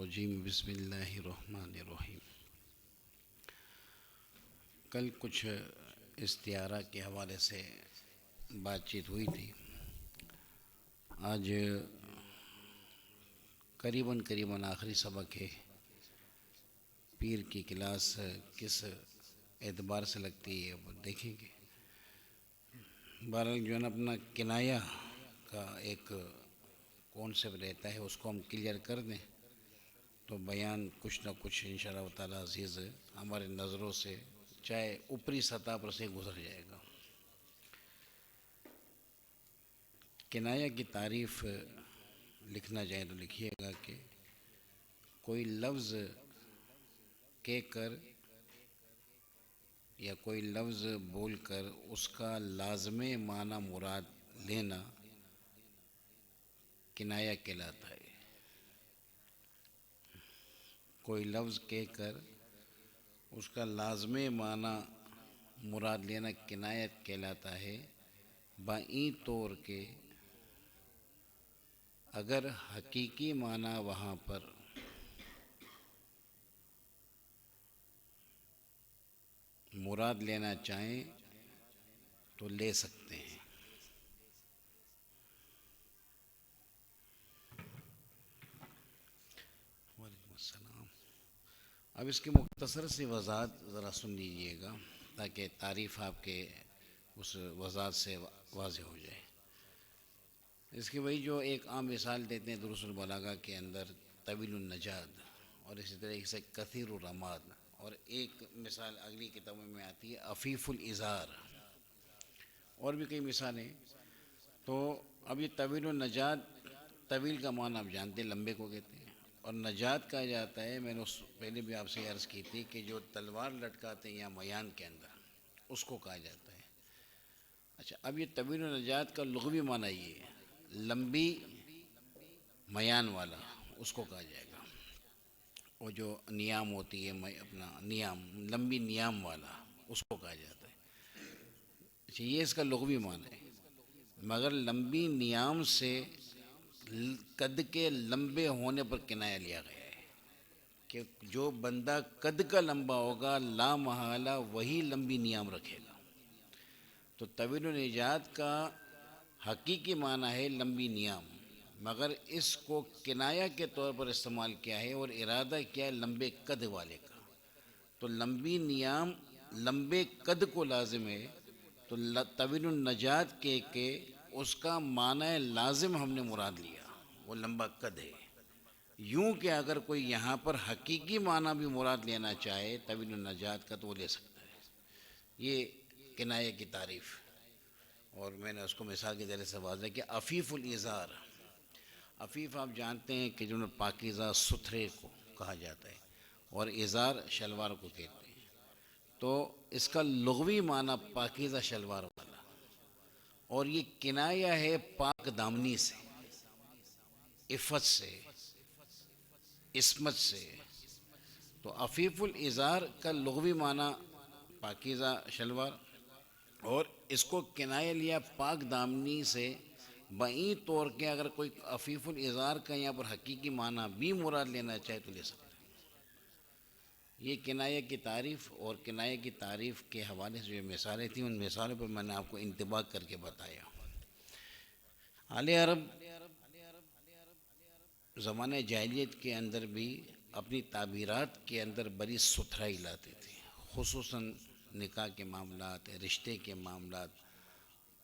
الرجیم بسم اللہ الرحمن الرحیم۔ کل کچھ استعارہ کے حوالے سے بات چیت ہوئی تھی۔ آج قریباً آخری سبق ہے۔ پیر کی کلاس کس اعتبار سے لگتی ہے وہ دیکھیں گے۔ بہرحال جو ہے نا اپنا کنایہ کا ایک کانسیپٹ رہتا ہے، اس کو ہم کلیئر کر دیں تو بیان کچھ نہ کچھ انشاءاللہ تعالیٰ عزیز ہمارے نظروں سے چاہے اوپری سطح پر سے گزر جائے گا۔ کنایہ کی تعریف لکھنا چاہیں تو لکھیے گا کہ کوئی لفظ کہہ کر یا کوئی لفظ بول کر اس کا لازم معنی مراد لینا کنایہ کہلاتا ہے۔ کوئی لفظ کہہ کر اس کا لازم معنی مراد لینا کنایت کہلاتا ہے، بائیں طور کے اگر حقیقی معنی وہاں پر مراد لینا چاہیں تو لے سکتے ہیں۔ وعلیکم السلام۔ اب اس کی مختصر سی وضاحت ذرا سن لیجیے گا تاکہ تعریف آپ کے اس وضاحت سے واضح ہو جائے۔ اس کی وہی جو ایک عام مثال دیتے ہیں دروس البلاغہ کے اندر طویل النجاد، اور اسی طریقے سے کثیر الرماد، اور ایک مثال اگلی کتابوں میں آتی ہے عفیف الازار، اور بھی کئی مثالیں۔ تو اب یہ طویل النجاد، طویل کا معنی آپ جانتے ہیں لمبے کو کہتے ہیں، اور نجات کہا جاتا ہے، میں نے اس پہلے بھی آپ سے عرض کی تھی کہ جو تلوار لٹکاتے ہیں یا میان کے اندر اس کو کہا جاتا ہے۔ اچھا، اب یہ طویل النجات کا لغوی معنی یہ ہے لمبی میان والا، اس کو کہا جائے گا۔ وہ جو نیام ہوتی ہے اپنا نیام، لمبی نیام والا، اس کو کہا جاتا ہے۔ اچھا، یہ اس کا لغوی معنی ہے، مگر لمبی نیام سے قد کے لمبے ہونے پر کنایہ لیا گیا ہے کہ جو بندہ قد کا لمبا ہوگا لا محالہ وہی لمبی نیام رکھے گا۔ تو طویل النجات کا حقیقی معنی ہے لمبی نیام، مگر اس کو کنایہ کے طور پر استعمال کیا ہے اور ارادہ کیا ہے لمبے قد والے کا۔ تو لمبی نیام لمبے قد کو لازم ہے، تو طویل النجات کہ اس کا معنی لازم ہم نے مراد لیا، وہ لمبا قد ہے۔ یوں کہ اگر کوئی یہاں پر حقیقی معنی بھی مراد لینا چاہے طویل النجات کا تو وہ لے سکتا ہے۔ یہ کنایہ کی تعریف، اور میں نے اس کو مثال کے ذریعے سے واضح کیا۔ عفیف الازار، عفیف آپ جانتے ہیں کہ جو پاکیزہ ستھرے کو کہا جاتا ہے، اور ازار شلوار کو کہتے ہیں۔ تو اس کا لغوی معنی پاکیزہ شلوار والا، اور یہ کنایہ ہے پاک دامنی سے، عفت سے، عصمت سے۔ تو عفیف الازار کا لغوی معنی پاکیزہ شلوار، اور اس کو کنایہ لیا پاک دامنی سے، بائیں طور کے اگر کوئی عفیف الازار کا یہاں پر حقیقی معنی بھی مراد لینا چاہے تو لے سکتا ہے۔ یہ کنایہ کی تعریف، اور کنایہ کی تعریف کے حوالے سے جو مثالیں تھیں ان مثالوں پر میں نے آپ کو انتباہ کر کے بتایا۔ اہل عرب زمانہ جاہلیت کے اندر بھی اپنی تعبیرات کے اندر بڑی ستھرائی لاتے تھے، خصوصاً نکاح کے معاملات، رشتے کے معاملات،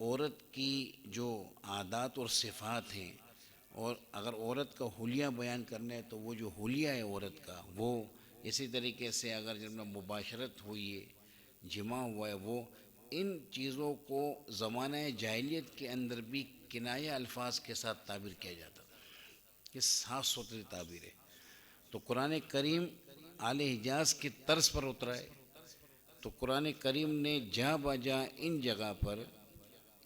عورت کی جو عادات اور صفات ہیں، اور اگر عورت کا حلیہ بیان کرنا ہے تو وہ جو حلیہ ہے عورت کا وہ، اسی طریقے سے اگر جب مباشرت ہوئی ہے، جمع ہوا ہے، وہ ان چیزوں کو زمانہ جاہلیت کے اندر بھی کنایہ الفاظ کے ساتھ تعبیر کیا جاتا تھا۔ یہ صاف ستھری تعبیر ہے۔ تو قرآن کریم اہل حجاز کی طرز پر اترا ہے، تو قرآن کریم نے جا بجا ان جگہ پر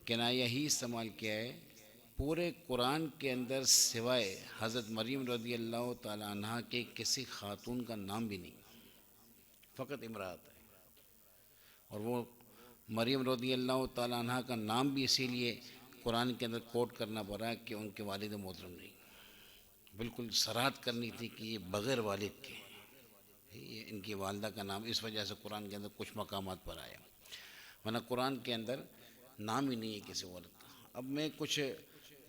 کنایہ ہی استعمال کیا ہے۔ پورے قرآن کے اندر سوائے حضرت مریم رضی اللہ تعالی عنہ کے کسی خاتون کا نام بھی نہیں، فقط امرأت ہے۔ اور وہ مریم رضی اللہ تعالی عنہ کا نام بھی اسی لیے قرآن کے اندر کوٹ کرنا پڑا کہ ان کے والد محترم نہیں، بالکل سرحد کرنی تھی کہ یہ بغیر والد کے یہ ان کی والدہ کا نام، اس وجہ سے قرآن کے اندر کچھ مقامات پر آیا، ورنہ قرآن کے اندر نام ہی نہیں ہے کسی عورت کا۔ اب میں کچھ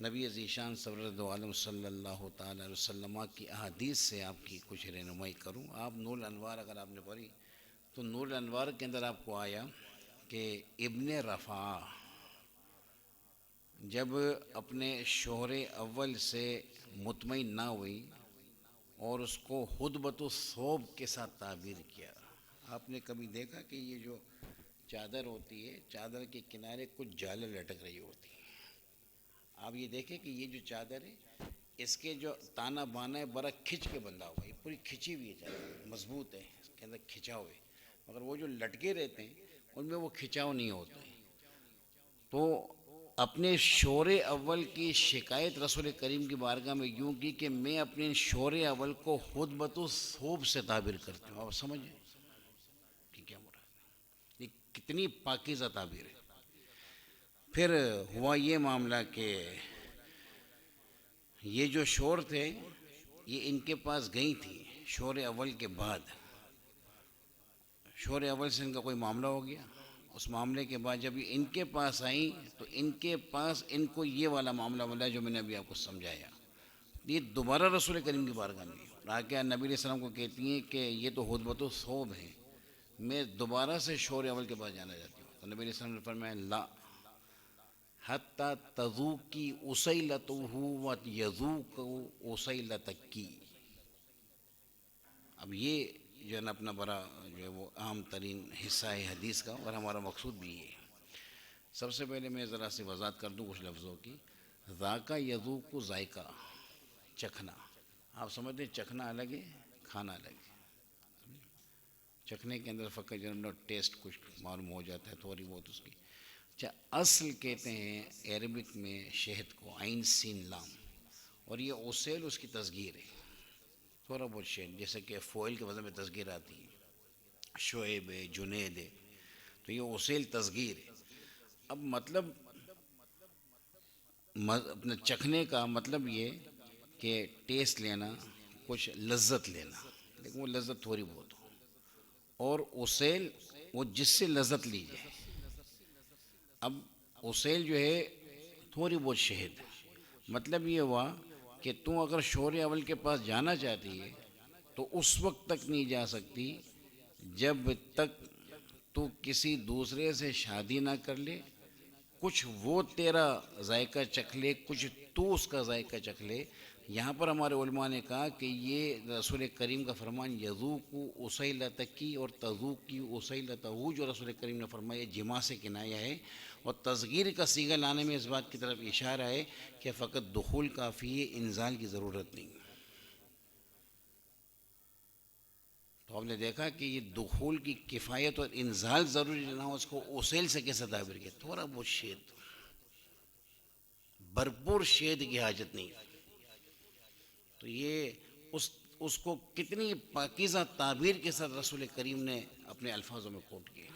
نبی ذیشان سرورد عالم صلی اللہ تعالیٰ علیہ وسلم کی احادیث سے آپ کی کچھ رہنمائی کروں۔ آپ نور الانوار اگر آپ نے پڑھی تو نور الانوار کے اندر آپ کو آیا کہ ابن رفاع جب اپنے شوہر اول سے مطمئن نہ ہوئی اور اس کو خطبۃ الثوب کے ساتھ تعبیر کیا۔ آپ نے کبھی دیکھا کہ یہ جو چادر ہوتی ہے، چادر کے کنارے کچھ جالیں لٹک رہی ہوتی ہیں، آپ یہ دیکھیں کہ یہ جو چادر ہے اس کے جو تانا بانا ہے بڑا کھچ کے بندھا ہوا ہے، یہ پوری کھچی ہوئی ہے چادر، مضبوط ہے، اس کے اندر کھچاؤ ہے، مگر وہ جو لٹکے رہتے ہیں ان میں وہ کھچاؤ نہیں ہوتا ہے۔ تو اپنے شور اول کی شکایت رسول کریم کی بارگاہ میں یوں کی کہ میں اپنے شور اول کو خطبۃ الثوب سے تعبیر کرتی ہوں۔ آپ سمجھیں کہ کیا مراد ہے، یہ کتنی پاکیزہ تعبیر ہے۔ پھر ہوا یہ معاملہ کہ یہ جو شور تھے یہ ان کے پاس گئی تھی شور اول کے بعد، شور اول سے ان کا کوئی معاملہ ہو گیا، اس معاملے کے بعد جب یہ ان کے پاس آئیں تو ان کے پاس ان کو یہ والا معاملہ ملا جو میں نے ابھی آپ کو سمجھایا۔ یہ دوبارہ رسول کریم کی بارگاہ میں آ کے نبی علیہ السلام کو کہتی ہیں کہ یہ تو خطبۃ الثوب ہے، میں دوبارہ سے شور اول کے پاس جانا چاہتی ہوں۔ تو نبی علیہ السلام نے فرمایا لا حتی تذوقی اسیلتہ و یذوق اسیلتکی۔ اب یہ جو ہے نا اپنا بڑا جو ہے وہ عام ترین حصہ ہے حدیث کا، اور ہمارا مقصود بھی یہ ہے۔ سب سے پہلے میں ذرا سی وضاحت کر دوں کچھ لفظوں کی۔ ذاقہ یذوق ذائقہ، چکھنا، آپ سمجھتے ہیں چکھنا الگ ہے کھانا الگ ہے۔ چکھنے کے اندر فقط جو ہے ٹیسٹ کچھ معلوم ہو جاتا ہے تھوڑی بہت اس کی۔ اچھا، اصل کہتے ہیں عربک میں شہد کو، عین سین لام، اور یہ اوسیل اس کی تصغیر ہے، تھوڑا بہت شہد، جیسے کہ فوائل کے وزن میں تصغیر آتی ہے، شعیب ہے، جنید ہے، تو یہ اوسیل تصغیر ہے۔ اب مطلب اپنے چکھنے کا مطلب یہ کہ ٹیسٹ لینا، کچھ لذت لینا، لیکن وہ لذت تھوڑی بہت ہو، اور اوسیل وہ جس سے لذت لی جائے۔ اب اوسیل جو ہے تھوڑی بہت شہد، مطلب یہ ہوا کہ تو اگر شور اول کے پاس جانا چاہتی ہے تو اس وقت تک نہیں جا سکتی جب تک تو کسی دوسرے سے شادی نہ کر لے، کچھ وہ تیرا ذائقہ چکھ لے، کچھ تو اس کا ذائقہ چکھ لے۔ یہاں پر ہمارے علماء نے کہا کہ یہ رسول کریم کا فرمان یذوق اسیلتکی اور تذوقی اسیلتہ، جو رسول کریم نے فرمایا جماع سے کنایہ ہے، اور تصغیر کا صیغہ لانے میں اس بات کی طرف اشارہ ہے کہ فقط دخول کافی ہے، انزال کی ضرورت نہیں۔ تو ہم نے دیکھا کہ یہ دخول کی کفایت اور انزال ضروری نہ ہو، اس کو اوسیل سے کیسے تعبیر کیا، تھوڑا بہت شہد، بھرپور شہد کی حاجت نہیں۔ تو یہ اس کو کتنی پاکیزہ تعبیر کے ساتھ رسول کریم نے اپنے الفاظوں میں کوٹ کیا،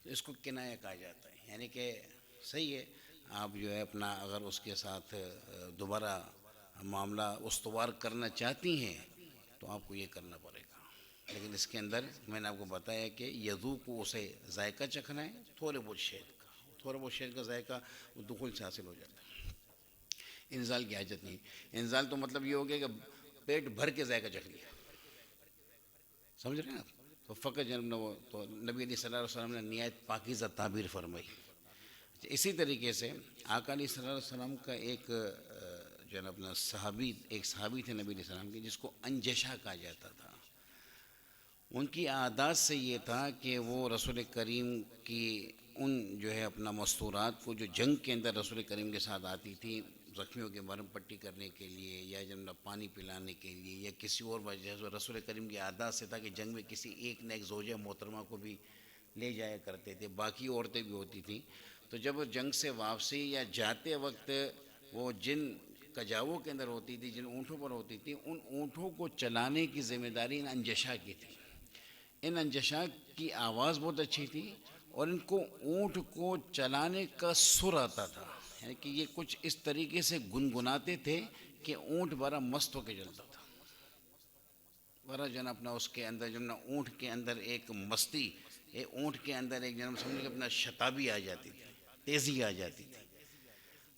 تو اس کو کنایہ کہا جاتا ہے، یعنی کہ صحیح ہے آپ جو ہے اپنا اگر اس کے ساتھ دوبارہ معاملہ استوار کرنا چاہتی ہیں تو آپ کو یہ کرنا پڑے گا، لیکن اس کے اندر میں نے آپ کو بتایا کہ یذوق کو اسے ذائقہ چکھنا ہے، تھوڑے بہت شہد کا، تھوڑا بہت شہد کا ذائقہ وہ دخول سے حاصل ہو جاتا ہے، انزال کی حاجت نہیں۔ انزال تو مطلب یہ ہو گیا کہ پیٹ بھر کے ذائقہ چکھ لیا، سمجھ رہے ہیں آپ؟ تو فقط تو نبی علیہ صلی اللہ علیہ وسلم نے نہایت پاکیزہ تعبیر فرمائی۔ اسی طریقے سے آقا علیہ صلی اللہ علیہ وسلم کا ایک جو ہے نا اپنا صحابی تھے نبی علیہ السلام کے، جس کو انجشا کہا جاتا تھا۔ ان کی عادات سے یہ تھا کہ وہ رسول کریم کی ان جو ہے اپنا مستورات کو جو جنگ کے اندر رسول کریم کے ساتھ آتی تھی، زخمیوں کی مرہم پٹی کرنے کے لیے یا جب پانی پلانے کے لیے یا کسی اور وجہ سے، رسول کریم کی عادات سے تھا کہ جنگ میں کسی ایک نہ ایک زوجہ محترمہ کو بھی لے جایا کرتے تھے، باقی عورتیں بھی ہوتی تھیں۔ تو جب وہ جنگ سے واپسی یا جاتے وقت وہ جن کجاووں کے اندر ہوتی تھی، جن اونٹوں پر ہوتی تھی، ان اونٹوں کو چلانے کی ذمہ داری ان انجشا کی تھی۔ ان انجشا کی آواز بہت اچھی تھی اور ان کو اونٹ کو چلانے کا سر آتا تھا، یعنی کہ یہ کچھ اس طریقے سے گنگناتے تھے کہ اونٹ بڑا مست ہو کے چلتا تھا، بڑا جو ہے نا اپنا اس کے اندر جو ہے نا اونٹ کے اندر ایک مستی، اونٹ کے اندر ایک جنم سمجھ کے اپنا شتابی آ جاتی تھی، تیزی آ جاتی تھی۔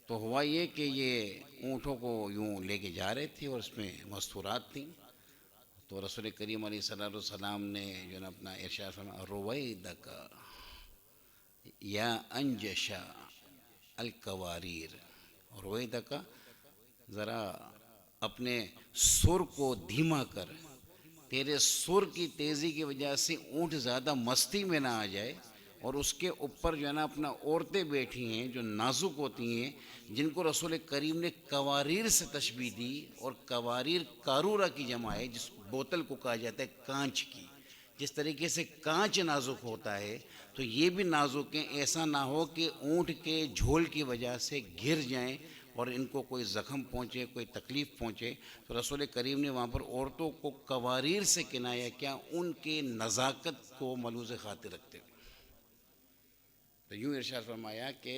تو ہوا یہ کہ یہ اونٹوں کو یوں لے کے جا رہے تھے اور اس میں مستورات تھیں، تو رسول کریم علیہ صلاۃ والسلام نے جو ہے نا اپنا ارشاد فرمایا رویدک یا انجشا القواریر، رویدک، ذرا اپنے سر کو دھیما کر، تیرے سر کی تیزی کی وجہ سے اونٹ زیادہ مستی میں نہ آ جائے، اور اس کے اوپر جو ہے نا اپنا عورتیں بیٹھی ہیں جو نازک ہوتی ہیں، جن کو رسول کریم نے قواریر سے تشبیہ دی، اور قواریر کارورا کی جمع ہے، جس بوتل کو کہا جاتا ہے کانچ کی۔ جس طریقے سے کانچ نازک ہوتا ہے تو یہ بھی نازک ہیں، ایسا نہ ہو کہ اونٹ کے جھول کی وجہ سے گر جائیں اور ان کو کوئی زخم پہنچے، کوئی تکلیف پہنچے۔ تو رسول کریم نے وہاں پر عورتوں کو قواریر سے کنایا کیا، ان کے نزاکت کو ملوز خاطر رکھتے ہوئے۔ تو یوں ارشاد فرمایا کہ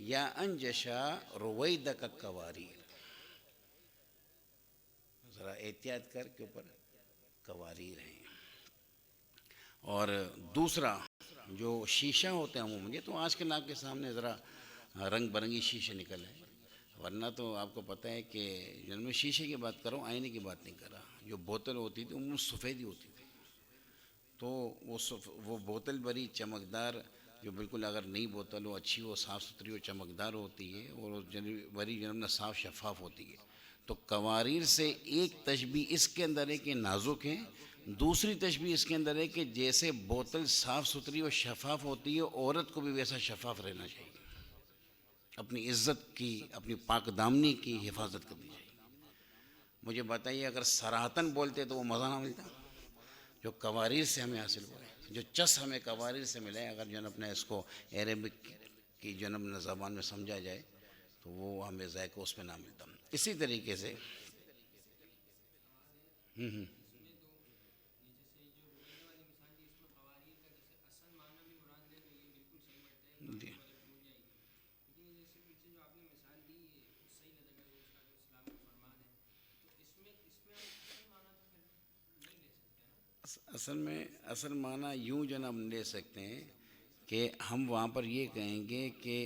یا انجشا رویدک قواریر، ذرا احتیاط کر کے اوپر قواریر ہیں۔ اور دوسرا جو شیشہ ہوتے ہیں عموماً، یہ تو آج کل آپ کے سامنے ذرا رنگ برنگی شیشے نکل ہیں، ورنہ تو آپ کو پتہ ہے کہ جن میں شیشے کی بات کر رہا ہوں، آئینے کی بات نہیں کر رہا۔ جو بوتل ہوتی تھی عموماً سفید ہی ہوتی تھی، تو وہ بوتل بڑی چمکدار، جو بالکل اگر نئی بوتل ہو، اچھی ہو، صاف ستھری ہو، چمکدار ہوتی ہے، اور بڑی جنم صاف شفاف ہوتی ہے۔ تو قواریر سے ایک تشبیہ اس کے اندر ہے کہ نازک ہیں، دوسری تشبیہ اس کے اندر ہے کہ جیسے بوتل صاف ستھری اور شفاف ہوتی ہے، عورت کو بھی ویسا شفاف رہنا چاہیے، اپنی عزت کی، اپنی پاک دامنی کی حفاظت کرنی چاہیے۔ مجھے بتائیے اگر صراحتاً بولتے تو وہ مزہ نہ ملتا جو قواریر سے ہمیں حاصل ہوا ہے، جو چس ہمیں قواریر سے ملا ہے۔ اگر جو ہے اپنے اس کو عربک کی جو ہے زبان میں سمجھا جائے تو وہ ہمیں ذائقہ اس میں نہ ملتا۔ اسی طریقے سے جی اصل معنی یوں جو ہے نا ہم لے سکتے ہیں کہ ہم وہاں پر یہ کہیں گے کہ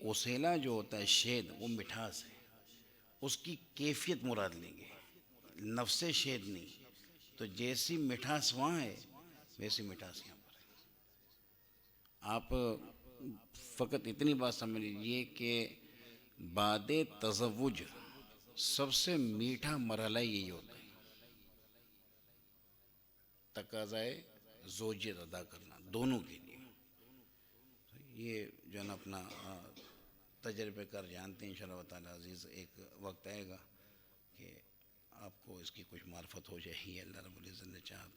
اوسیلا جو ہوتا ہے شہد، وہ مٹھاس ہے، اس کی کیفیت مراد لیں گے، نفس شہد نہیں۔ تو جیسی مٹھاس وہاں ہے ویسی مٹھاس یہاں پر ہے۔ آپ فقط اتنی بات سمجھ لیجیے کہ بعد تزوج سب سے میٹھا مرحلہ یہی ہوتا ہے، تقاضائے زوجیت ادا کرنا دونوں کے لیے۔ یہ جو ہے نا اپنا تجربے کار جانتے ہیں، انشاءاللہ تعالیٰ عزیز ایک وقت آئے گا کہ آپ کو اس کی کچھ معرفت ہو جائے گی، اللہ رب العزت نے چاہا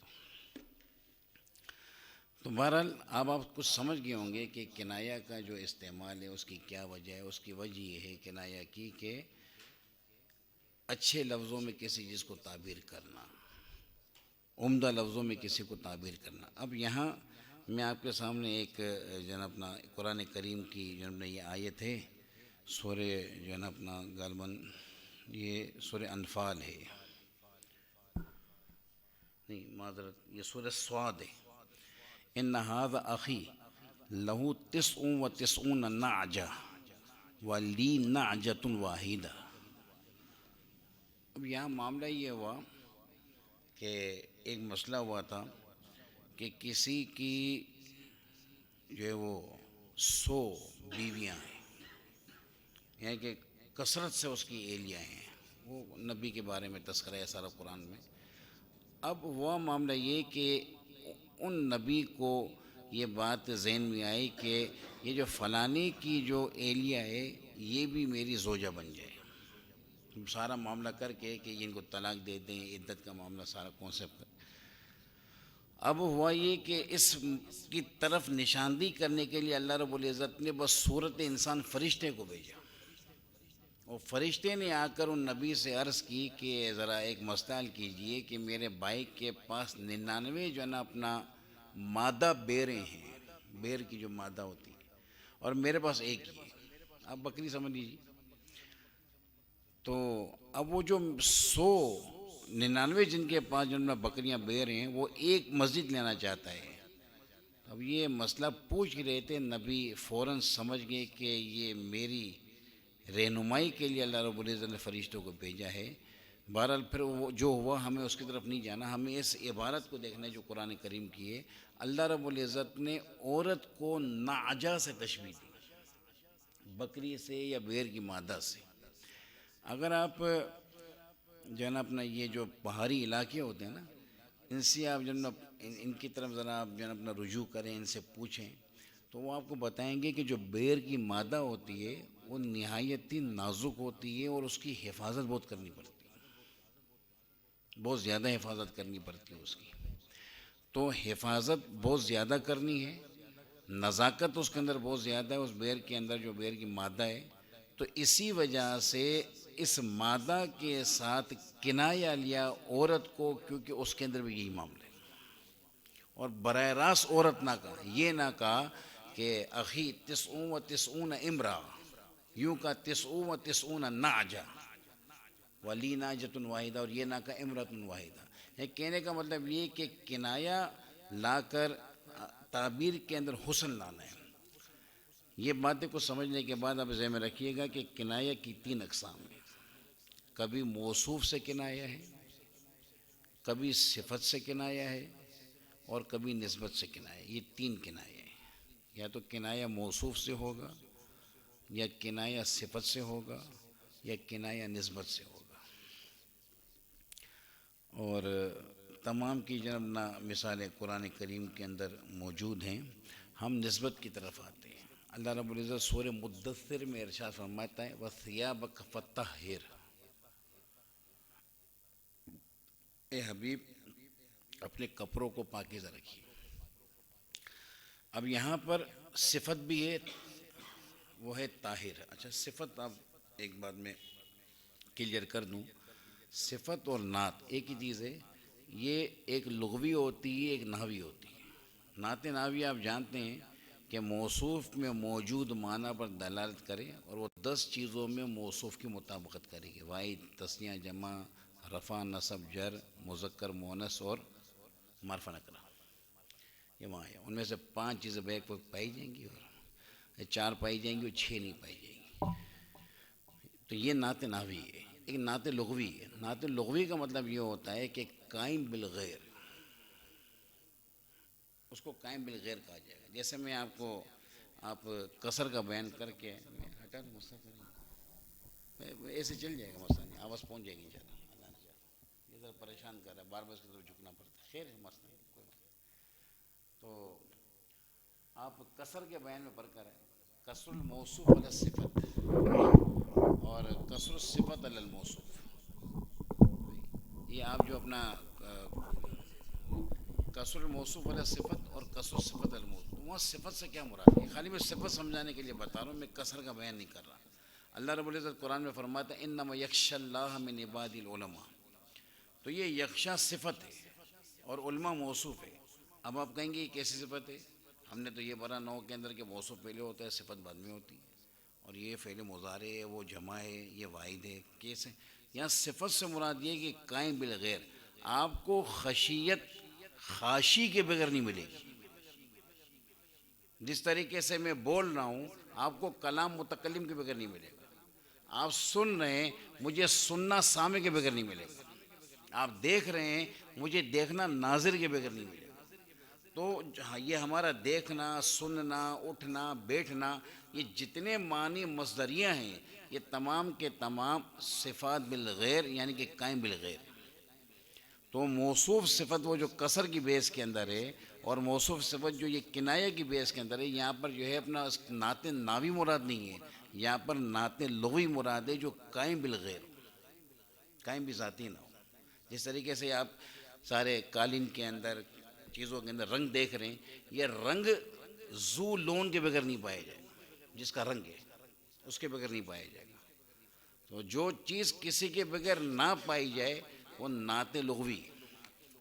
تو بہرحال اب آپ کچھ سمجھ گئے ہوں گے کہ کنایا کا جو استعمال ہے اس کی کیا وجہ ہے۔ اس کی وجہ یہ ہے کنایا کی کہ اچھے لفظوں میں کسی چیز کو تعبیر کرنا، عمدہ لفظوں میں کسی کو تعبیر کرنا۔ اب یہاں میں آپ کے سامنے ایک جو ہے نا اپنا قرآن کریم کی جو ہے نا یہ آیت ہے، سورہ جو ہے نا اپنا غالباً یہ سورہ انفال ہے، نہیں معذرت، یہ سورہ سواد ہے۔ ان ھذا اخی لہ تسع و تسعون نعجہ ولی نعجۃ واحدہ۔ اب یہاں معاملہ یہ ہوا کہ ایک مسئلہ ہوا تھا کہ کسی کی جو ہے وہ 100 بیویاں ہیں، یعنی کہ کثرت سے اس کی اہلیہ ہیں، وہ نبی کے بارے میں تذکرہ ہے سارا قرآن میں۔ اب وہ معاملہ یہ کہ ان نبی کو یہ بات ذہن میں آئی کہ یہ جو فلانے کی جو اہلیہ ہے یہ بھی میری زوجہ بن جائے، سارا معاملہ کر کے کہ ان کو طلاق دے دیں، عدت کا معاملہ سارا کانسیپٹ۔ اب ہوا یہ کہ اس کی طرف نشاندہی کرنے کے لیے اللہ رب العزت نے بس صورت انسان فرشتے کو بھیجا، اور فرشتے نے آ کر ان نبی سے عرض کی کہ ذرا ایک مستعال کیجئے کہ میرے بھائی کے پاس 99 جو ہے نا اپنا مادہ بیریں ہیں، بیر کی جو مادہ ہوتی ہے، اور میرے پاس ایک ہی ہے، آپ بکری سمجھ لیجیے۔ تو اب وہ جو 199 جن کے پاس جن میں بکریاں بیر ہیں وہ ایک مسجد لینا چاہتا ہے. اب یہ مسئلہ پوچھ رہے تھے, نبی فوراً سمجھ گئے کہ یہ میری رہنمائی کے لیے اللہ رب العزت نے فرشتوں کو بھیجا ہے. بہرحال پھر وہ جو ہوا, ہمیں اس کی طرف نہیں جانا, ہمیں اس عبارت کو دیکھنا ہے جو قرآن کریم کی ہے. اللہ رب العزت نے عورت کو نعجہ سے تشبیہ دی, بکری سے یا بیر کی مادہ سے. اگر آپ جو ہے نا اپنا یہ جو پہاڑی علاقے ہوتے ہیں نا, ان سے آپ جو ہے نا ان کی طرف ذرا آپ جو ہے نا اپنا رجوع کریں, ان سے پوچھیں, تو وہ آپ کو بتائیں گے کہ جو بیر کی مادہ ہوتی ہے وہ نہایت ہی نازک ہوتی ہے اور اس کی حفاظت بہت کرنی پڑتی ہے, بہت زیادہ حفاظت کرنی پڑتی ہے اس کی. تو حفاظت بہت زیادہ کرنی ہے, نزاکت اس کے اندر بہت زیادہ ہے, اس بیر کے اندر جو بیر کی مادہ ہے. تو اسی وجہ سے اس مادہ کے ساتھ کنایہ لیا عورت کو, کیونکہ اس کے اندر بھی یہی معاملہ ہے. اور براہ راست عورت نہ کہا, یہ نہ کہا کہ اخی 99 امرا, یوں کا 99 نعجہ ولی ناجۃ واحدہ, اور یہ نہ کہا امرۃ واحدہ. کہنے کا مطلب یہ کہ کنایہ لا کر تعبیر کے اندر حسن لانا ہے. یہ باتیں کو سمجھنے کے بعد آپ ذہن میں رکھیے گا کہ کنایہ کی 3 اقسام ہیں. کبھی موصوف سے کنایہ ہے, کبھی صفت سے کنایہ ہے, اور کبھی نسبت سے کنایہ. یہ 3 کنایہ ہیں. یا تو کنایہ موصوف سے ہوگا, یا کنایہ صفت سے ہوگا, یا کنایہ نسبت سے ہوگا. اور تمام کی جناب مثالیں قرآن کریم کے اندر موجود ہیں. ہم نسبت کی طرف آتے ہیں. اللہ رب العزت سورہ مدثر میں ارشاد فرماتا ہے وَثِيَابَكَ فَطَّهِّرْ, اے حبیب اپنے کپڑوں کو پاکیزہ رکھیے. اب یہاں پر صفت بھی ہے, وہ ہے طاہر. اچھا, صفت اب ایک بات میں کلیئر کر دوں, صفت اور نعت ایک ہی چیز ہے. یہ ایک لغوی ہوتی ہے, ایک نحوی ہوتی ہے. نعت نحوی آپ جانتے ہیں کہ موصوف میں موجود معنی پر دلالت کرے, اور وہ 10 چیزوں میں موصوف کی مطابقت کرے گی. واحد, تثنیہ, جمع, رفع, نصب, جر, مذکر, مؤنث اور معرفہ نکرہ. یہ وہاں ہے. ان میں سے 5 چیزیں بیک وقت پائی جائیں گی, اور 4 پائی جائیں گی, اور 6 نہیں پائی جائیں گی. تو یہ نعت نحوی ہے. ایک نعت لغوی ہے. نعت لغوی کا مطلب یہ ہوتا ہے کہ قائم بالغیر, اس کو قائم بالغیر کہا جائے گا. جیسے میں آپ قصر کا بیان کر کے ہٹا دوں, مسئلہ کریں ایسے چل جائے گا, مسئلہ نہیں, آواز پہنچ جائے گی انشاءاللہ. اللہ نے چاہا یہ ذرا پریشان کر رہا ہے, بار بار اس کی طرف جھکنا پڑتا ہے. خیر ہے, مسئلہ نہیں, کوئی مسئلہ نہیں. تو آپ قصر کے بیان میں پڑھ کر ہے قصر الموصوف علی الصفت, اور قصر الصفت علی الموصوف. یہ آپ جو اپنا قصر الموصوف علی الصفت اور قصر الصفت علی الموصوف, وہاں صفت سے کیا مراد ہے؟ خالی میں صفت سمجھانے کے لیے بتا رہا ہوں, میں قصر کا بیان نہیں کر رہا. اللہ رب العزت قرآن میں فرماتا ہے انما یخشی اللہ من عباد العلماء. تو یہ یخشا صفت ہے اور علماء موصوف ہے. اب آپ کہیں گے یہ کیسی صفت ہے؟ ہم نے تو یہ پڑھا نو کے اندر کہ موصوف پہلے ہوتا ہے, صفت بعد میں ہوتی ہے, اور یہ فعل مضارع ہے, وہ جمع ہے, یہ واحد ہے. کیسے؟ یہاں صفت سے مراد یہ کہ قائم بالغیر, آپ کو خشیت خاشی کے بغیر نہیں ملے گی. جس طریقے سے میں بول رہا ہوں آپ کو کلام متکلم کے بغیر نہیں ملے گا. آپ سن رہے ہیں, مجھے سننا سامع کے بغیر نہیں ملے گا. آپ دیکھ رہے ہیں, مجھے دیکھنا ناظر کے بغیر نہیں ملے گا. تو یہ ہمارا دیکھنا, سننا, اٹھنا, بیٹھنا, یہ جتنے معنی مصدریہ ہیں یہ تمام کے تمام صفات بالغیر یعنی کہ قائم بالغیر. تو موصوف صفت وہ جو قصر کی بیس کے اندر ہے, اور موصوف صفت جو یہ کنایہ کی بیس کے اندر ہے, یہاں پر جو ہے اپنا نعت ناوی مراد نہیں ہے, یہاں پر نعت لغوی مراد ہے جو قائم بالغیر, قائم بھی ذاتی نہ ہو. جس طریقے سے آپ سارے قالین کے اندر چیزوں کے اندر رنگ دیکھ رہے ہیں, یہ رنگ ذو لون کے بغیر نہیں پایا جائے گا. جس کا رنگ ہے اس کے بغیر نہیں پایا جائے گا. تو جو چیز کسی کے بغیر نہ پائی جائے وہ نعت لغوی.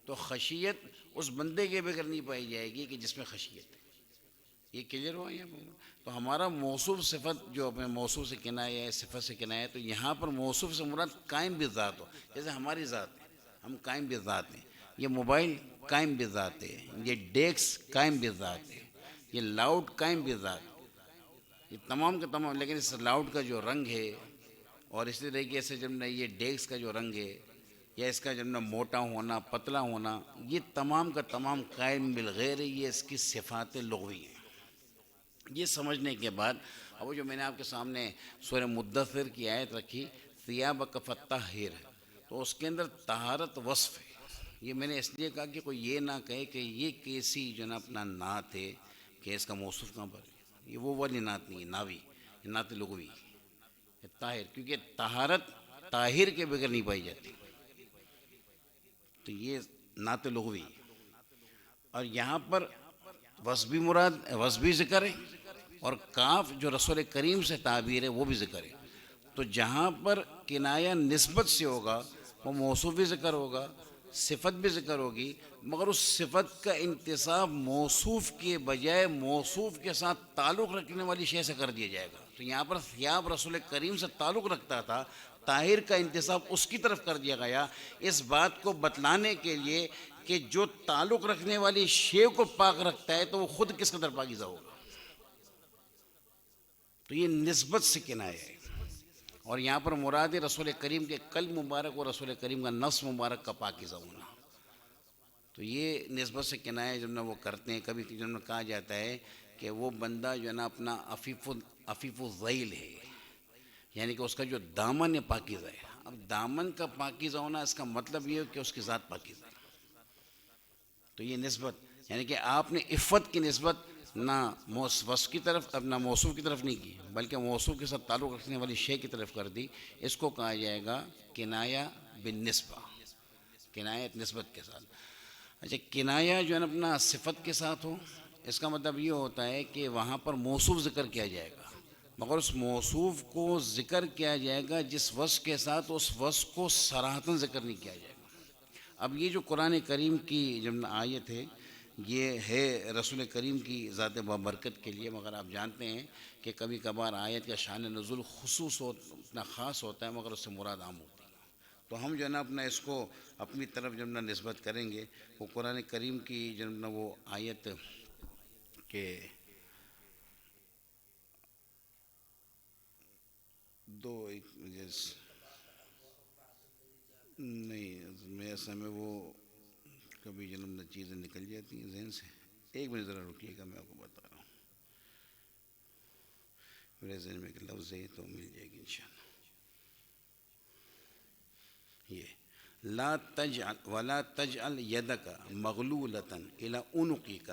تو خشیت اس بندے کے بغیر نہیں پائی جائے گی کہ جس میں خشیت ہے. یہ کلیئر ہوا یہاں پر؟ تو ہمارا موصوف صفت جو اپنے موصوف سے کنایہ ہے، صفت سے کنایہ ہے، تو یہاں پر موصوف سے مراد قائم بذات ہو. جیسے ہماری ذات ہے، ہم قائم بذات ہیں. یہ موبائل قائم بذات ہے، یہ ڈیسک قائم بذات ہے، یہ لاؤڈ قائم بذات ہے. یہ تمام کا تمام. لیکن اس لاؤڈ کا جو رنگ ہے، اور اسی طریقے سے جب یہ ڈیسک کا جو رنگ ہے، یا اس کا جب موٹا ہونا، پتلا ہونا، یہ تمام کا تمام قائم بالغیر ہے. یہ اس کی صفات لغوی ہیں. یہ سمجھنے کے بعد اب وہ جو میں نے آپ کے سامنے سورہ مدثر کی آیت رکھی، ثیابک فطہر، تو اس کے اندر طہارت وصف ہے. یہ میں نے اس لیے کہا کہ کوئی یہ نہ کہے کہ یہ کیسی جو نا اپنا نعت ہے کہ اس کا موصوف کہاں پر ہے. یہ وہ والی نعت نہیں ہے، ناوی، یہ نعت لغوی ہے. طاہر، کیونکہ طہارت طاہر کے بغیر نہیں پائی جاتی، تو یہ نعت لغوی ہے. اور یہاں پر وصف بھی مراد، وصف بھی ذکر ہے، اور کاف جو رسول کریم سے تعبیر ہے وہ بھی ذکر ہے. تو جہاں پر کنایہ نسبت سے ہوگا وہ موصوف بھی ذکر ہوگا، صفت بھی ذکر ہوگی، مگر اس صفت کا انتصاب موصوف کے بجائے موصوف کے ساتھ تعلق رکھنے والی شے سے کر دیا جائے گا. تو یہاں پر ثیاب رسول کریم سے تعلق رکھتا تھا، طاہر کا انتصاب اس کی طرف کر دیا گیا، اس بات کو بتلانے کے لیے کہ جو تعلق رکھنے والی شے کو پاک رکھتا ہے تو وہ خود کس قدر پاکیزہ ہوگا. تو یہ نسبت سے کنایہ ہے. اور یہاں پر مراد رسول کریم کے قلب مبارک اور رسول کریم کا نفس مبارک کا پاکیزہ ہونا. تو یہ نسبت سے کنایہ جب نہ وہ کرتے ہیں. کبھی جب نہ کہا جاتا ہے کہ وہ بندہ جو ہے نا اپنا عفیف الذیل ہے، یعنی کہ اس کا جو دامن ہے پاکیزہ ہے. اب دامن کا پاکیزہ ہونا اس کا مطلب یہ ہے کہ اس کی ذات پاکیزہ ہے. تو یہ نسبت یعنی کہ آپ نے عفت کی نسبت نہ وصف کی طرف، اپنا موصوف کی طرف نہیں کی، بلکہ موصوف کے ساتھ تعلق رکھنے والی شے کی طرف کر دی. اس کو کہا جائے گا کنایہ بالنسبہ، کنایت نسبت کے ساتھ. اچھا، کنایہ جو ہے نا اپنا صفت کے ساتھ ہو، اس کا مطلب یہ ہوتا ہے کہ وہاں پر موصوف ذکر کیا جائے گا، مگر اس موصوف کو ذکر کیا جائے گا جس وصف کے ساتھ اس وصف کو صراحتاً ذکر نہیں کیا جائے گا. اب یہ جو قرآن کریم کی جب آیت ہے، یہ ہے رسول کریم کی ذات بابرکت کے لیے. مگر آپ جانتے ہیں کہ کبھی کبھار آیت کا شان نزول خصوص اتنا خاص ہوتا ہے، مگر اس سے مراد عام ہوتی ہے. تو ہم جو ہے نا اپنا اس کو اپنی طرف جب نا نسبت کریں گے، وہ قرآن کریم کی جب نا وہ آیت کہ دو ایک نہیں، میں اصل میں وہ کبھی جنم چیزیں نکل جاتی ہیں ذہن سے. ایک منٹ ذرا رکیے گا، میں آپ کو بتا رہا ہوں. میرے ذہن میں ایک لفظ ہے تو مل جائے گی انشاءاللہ. یہ لا تجعل ولا تجعل یدک مغلولۃ الی عنقک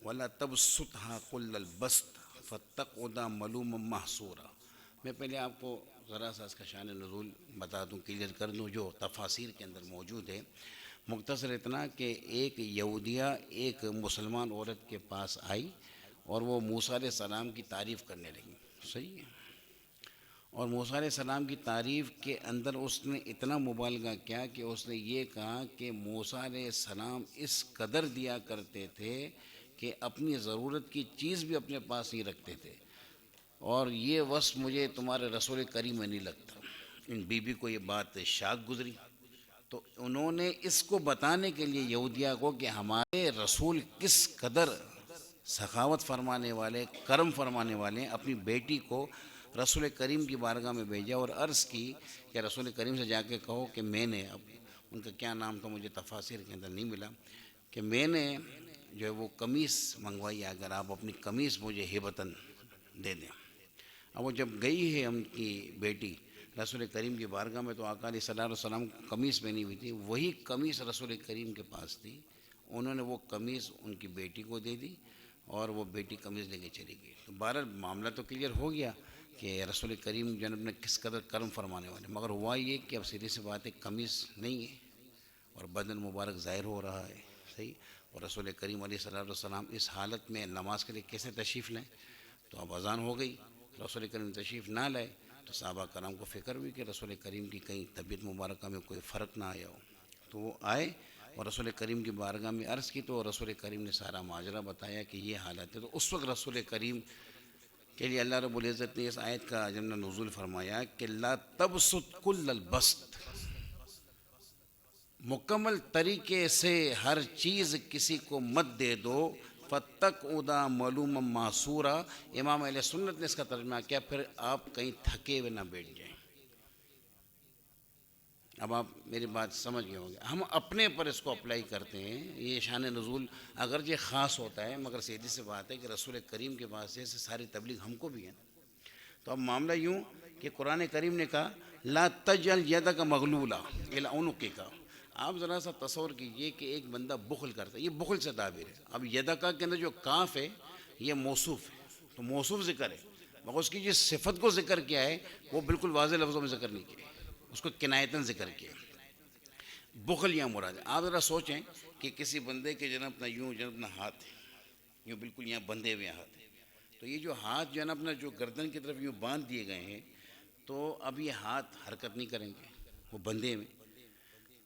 ولا تبسطها كل البسط فتقعد ملوما محسورا. میں پہلے آپ کو ذرا سا اس کا شان نزول بتا دوں، کلیئر کر دوں جو تفاسیر کے اندر موجود ہے. مختصر اتنا کہ ایک یہودیہ ایک مسلمان عورت کے پاس آئی اور وہ موسیٰ علیہ السلام کی تعریف کرنے لگی. صحیح ہے. اور موسیٰ علیہ السلام کی تعریف کے اندر اس نے اتنا مبالغہ کیا کہ اس نے یہ کہا کہ موسیٰ علیہ السلام اس قدر دیا کرتے تھے کہ اپنی ضرورت کی چیز بھی اپنے پاس نہیں رکھتے تھے. اور یہ وصف مجھے تمہارے رسول کریم میں نہیں لگتا. ان بی بی کو یہ بات شاک گزری، تو انہوں نے اس کو بتانے کے لیے یہودیہ کو کہ ہمارے رسول کس قدر سخاوت فرمانے والے، کرم فرمانے والے ہیں، اپنی بیٹی کو رسول کریم کی بارگاہ میں بھیجا اور عرض کی کہ رسول کریم سے جا کے کہو کہ میں نے، اب ان کا کیا نام تھا مجھے تفاسیر کے اندر نہیں ملا، کہ میں نے جو ہے وہ قمیص منگوائی، اگر آپ اپنی قمیص مجھے ہبتاً دے دیں. اب وہ جب گئی ہے ان کی بیٹی رسول کریم کی بارگاہ میں، تو آقا علیہ الصلوۃ والسلام قمیص پہنی ہوئی تھی، وہی قمیص رسول کریم کے پاس تھی. انہوں نے وہ قمیص ان کی بیٹی کو دے دی اور وہ بیٹی قمیص لے کے چلی گئی. تو بہرحال معاملہ تو کلیئر ہو گیا کہ رسول کریم جناب نے کس قدر کرم فرمانے والے. مگر ہوا یہ کہ اب سیدھی سی بات ہے، قمیص نہیں ہے اور بدن مبارک ظاہر ہو رہا ہے. صحیح. اور رسول کریم علیہ الصلوۃ والسلام اس حالت میں نماز کے لیے کیسے تشریف لیں؟ تو اب اذان ہو گئی، رسول کریم تشریف نہ لائے تو صحابہ کرام کو فکر ہوئی کہ رسول کریم کی کہیں طبیعت مبارکہ میں کوئی فرق نہ آیا ہو. تو وہ آئے اور رسول کریم کی بارگاہ میں عرض کی تو رسول کریم نے سارا ماجرا بتایا کہ یہ حالت ہے. تو اس وقت رسول کریم کے لیے اللہ رب العزت نے اس آیت کا جملہ نزول فرمایا کہ لا تبسط کل البسط، مکمل طریقے سے ہر چیز کسی کو مت دے دو، فتق ادا معلوم معصورا. امام اہل سنت نے اس کا ترجمہ کیا پھر آپ کہیں تھکے ہوئے نہ بیٹھ جائیں. اب آپ میری بات سمجھ گئے ہوں گے. ہم اپنے پر اس کو اپلائی کرتے ہیں. یہ شان نزول اگرچہ خاص ہوتا ہے مگر سیدھی سی بات ہے کہ رسول کریم کے پاس سے ساری تبلیغ ہم کو بھی ہے. تو اب معاملہ یوں کہ قرآن کریم نے کہا لا تجعل یدک مغلولہ الی عنقک. آپ ذرا سا تصور کیجئے کہ ایک بندہ بخل کرتا ہے. یہ بخل سے تعبیر ہے. اب یدکا کے اندر جو کاف ہے یہ موصوف ہے، تو موصوف ذکر ہے مگر اس کی جس صفت کو ذکر کیا ہے وہ بالکل واضح لفظوں میں ذکر نہیں کیا ہے، اس کو کنایتاً ذکر کیا. بخل یا مراد ہے. آپ ذرا سوچیں کہ کسی بندے کے جناب اپنا یوں جناب اپنا ہاتھ ہے، یوں بالکل یہاں بندھے ہوئے ہاتھ ہے، تو یہ جو ہاتھ جو ہے نا اپنا جو گردن کی طرف یوں باندھ دیے گئے ہیں، تو اب یہ ہاتھ حرکت نہیں کریں گے، وہ بندھے ہوئے.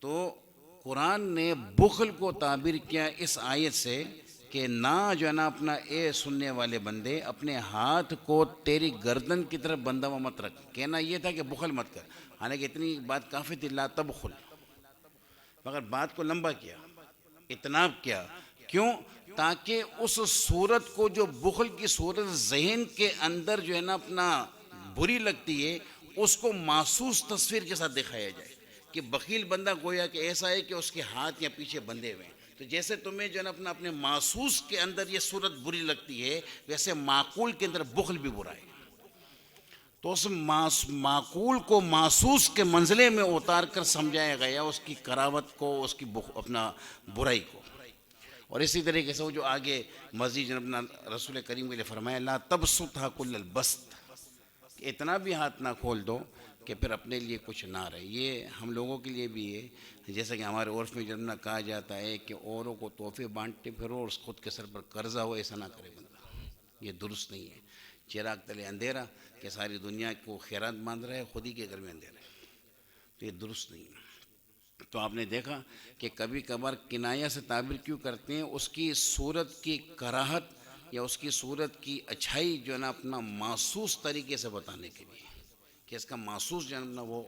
تو قرآن نے بخل کو تعبیر کیا اس آیت سے کہ نہ جو ہے نا اپنا اے سننے والے بندے اپنے ہاتھ کو تیری گردن کی طرف بندھا ہوا مت رکھ. کہنا یہ تھا کہ بخل مت کر، حالانکہ اتنی بات کافی تھی لا تبخل، مگر بات کو لمبا کیا، اتناب کیا. کیوں؟ تاکہ اس صورت کو جو بخل کی صورت ذہن کے اندر جو ہے نا اپنا بری لگتی ہے اس کو محسوس تصویر کے ساتھ دکھایا جائے کہ بخیل بندہ گویا کہ ایسا ہے کہ اس کے ہاتھ یا پیچھے بندھے ہوئے ہیں. تو جیسے تمہیں جو ہے نا اپنے محسوس کے اندر یہ صورت بری لگتی ہے ویسے معقول کے اندر بخل بھی برا ہے. تو اس معقول کو محسوس کے منزلے میں اتار کر سمجھایا گیا اس کی کراوت کو، اس کی اپنا برائی کو. اور اسی طریقے سے وہ جو آگے مزید جناب اپنا رسول کریم کے لیے فرمایا لا تبسطھا کل البسط، کہ اتنا بھی ہاتھ نہ کھول دو کہ پھر اپنے لیے کچھ نہ رہے. یہ ہم لوگوں کے لیے بھی ہے، جیسا کہ ہمارے عرف میں جناب کہا جاتا ہے کہ اوروں کو تحفے بانٹتے پھرو اور خود کے سر پر قرضہ ہو، ایسا نہ کرے بندہ. یہ درست نہیں ہے. چراغ تلے اندھیرا کہ ساری دنیا کو خیرات باندھ رہا ہے، خود ہی کے گھر میں اندھیرا ہے، تو یہ درست نہیں ہے. تو آپ نے دیکھا کہ کبھی کبھار کنایہ سے تعبیر کیوں کرتے ہیں؟ اس کی صورت کی کراہت یا اس کی صورت کی اچھائی جو ہے نا اپنا محسوس طریقے سے بتانے کے لیے کہ اس کا محسوس جو ہے نا وہ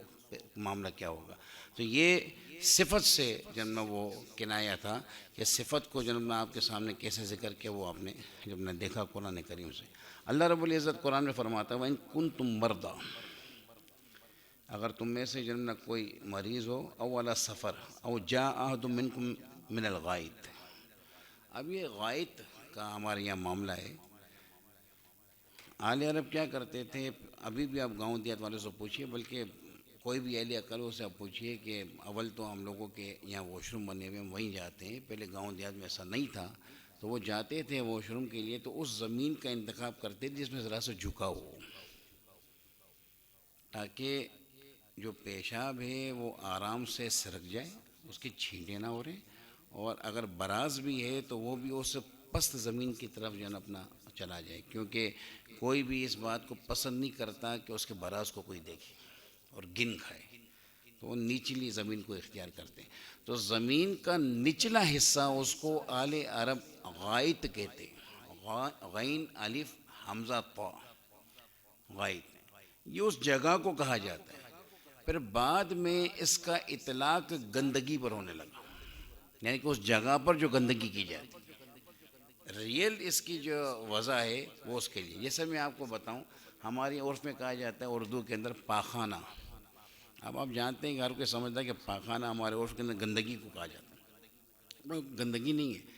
معاملہ کیا ہوگا. تو یہ صفت سے جو ہے نا وہ کنایہ تھا کہ صفت کو جو ہے نا آپ کے سامنے کیسے ذکر کیا وہ آپ نے جب نے دیکھا قرآن کریم سے. اللہ رب العزت قرآن میں فرماتا ہے وَإِن كُنتُم مَرْضَىٰ، اگر تم میں سے جو ہے کوئی مریض ہو، او علی سفر، او جاء احد منکم من الغائط. اب یہ غائط کا ہمارے یہاں معاملہ ہے. اہل عرب کیا کرتے تھے، ابھی بھی آپ گاؤں دیہات والوں سے پوچھیے، بلکہ کوئی بھی اہل عقل ہو سے آپ پوچھیے کہ اول تو ہم لوگوں کے یہاں واش روم بنے ہوئے ہیں وہیں جاتے ہیں. پہلے گاؤں دیہات میں ایسا نہیں تھا، تو وہ جاتے تھے واش روم کے لیے تو اس زمین کا انتخاب کرتے تھے جس میں ذرا سا جھکاؤ ہو، تاکہ جو پیشاب ہے وہ آرام سے سرک جائے، اس کی چھینٹیں نہ ہو رہے، اور اگر براز بھی ہے تو وہ بھی اس پست زمین کی طرف جو ہے نا اپنا چلا جائے. کیونکہ کوئی بھی اس بات کو پسند نہیں کرتا کہ اس کے براز کو کوئی دیکھے اور گن کھائے، تو وہ نچلی زمین کو اختیار کرتے ہیں. تو زمین کا نچلا حصہ اس کو اہل عرب غائط کہتے ہیں، غین الف حمزہ طا، غائط. یہ اس جگہ کو کہا جاتا ہے. پھر بعد میں اس کا اطلاق گندگی پر ہونے لگا، یعنی کہ اس جگہ پر جو گندگی کی جاتی ہے. ریئل اس کی جو وضع ہے وہ اس کے لیے، جیسے میں آپ کو بتاؤں ہماری عرف میں کہا جاتا ہے اردو کے اندر پاخانہ. اب آپ جانتے ہیں کہ ہر کوئی سمجھتا ہے کہ پاخانہ ہمارے عرف کے اندر گندگی کو کہا جاتا ہے. گندگی نہیں ہے.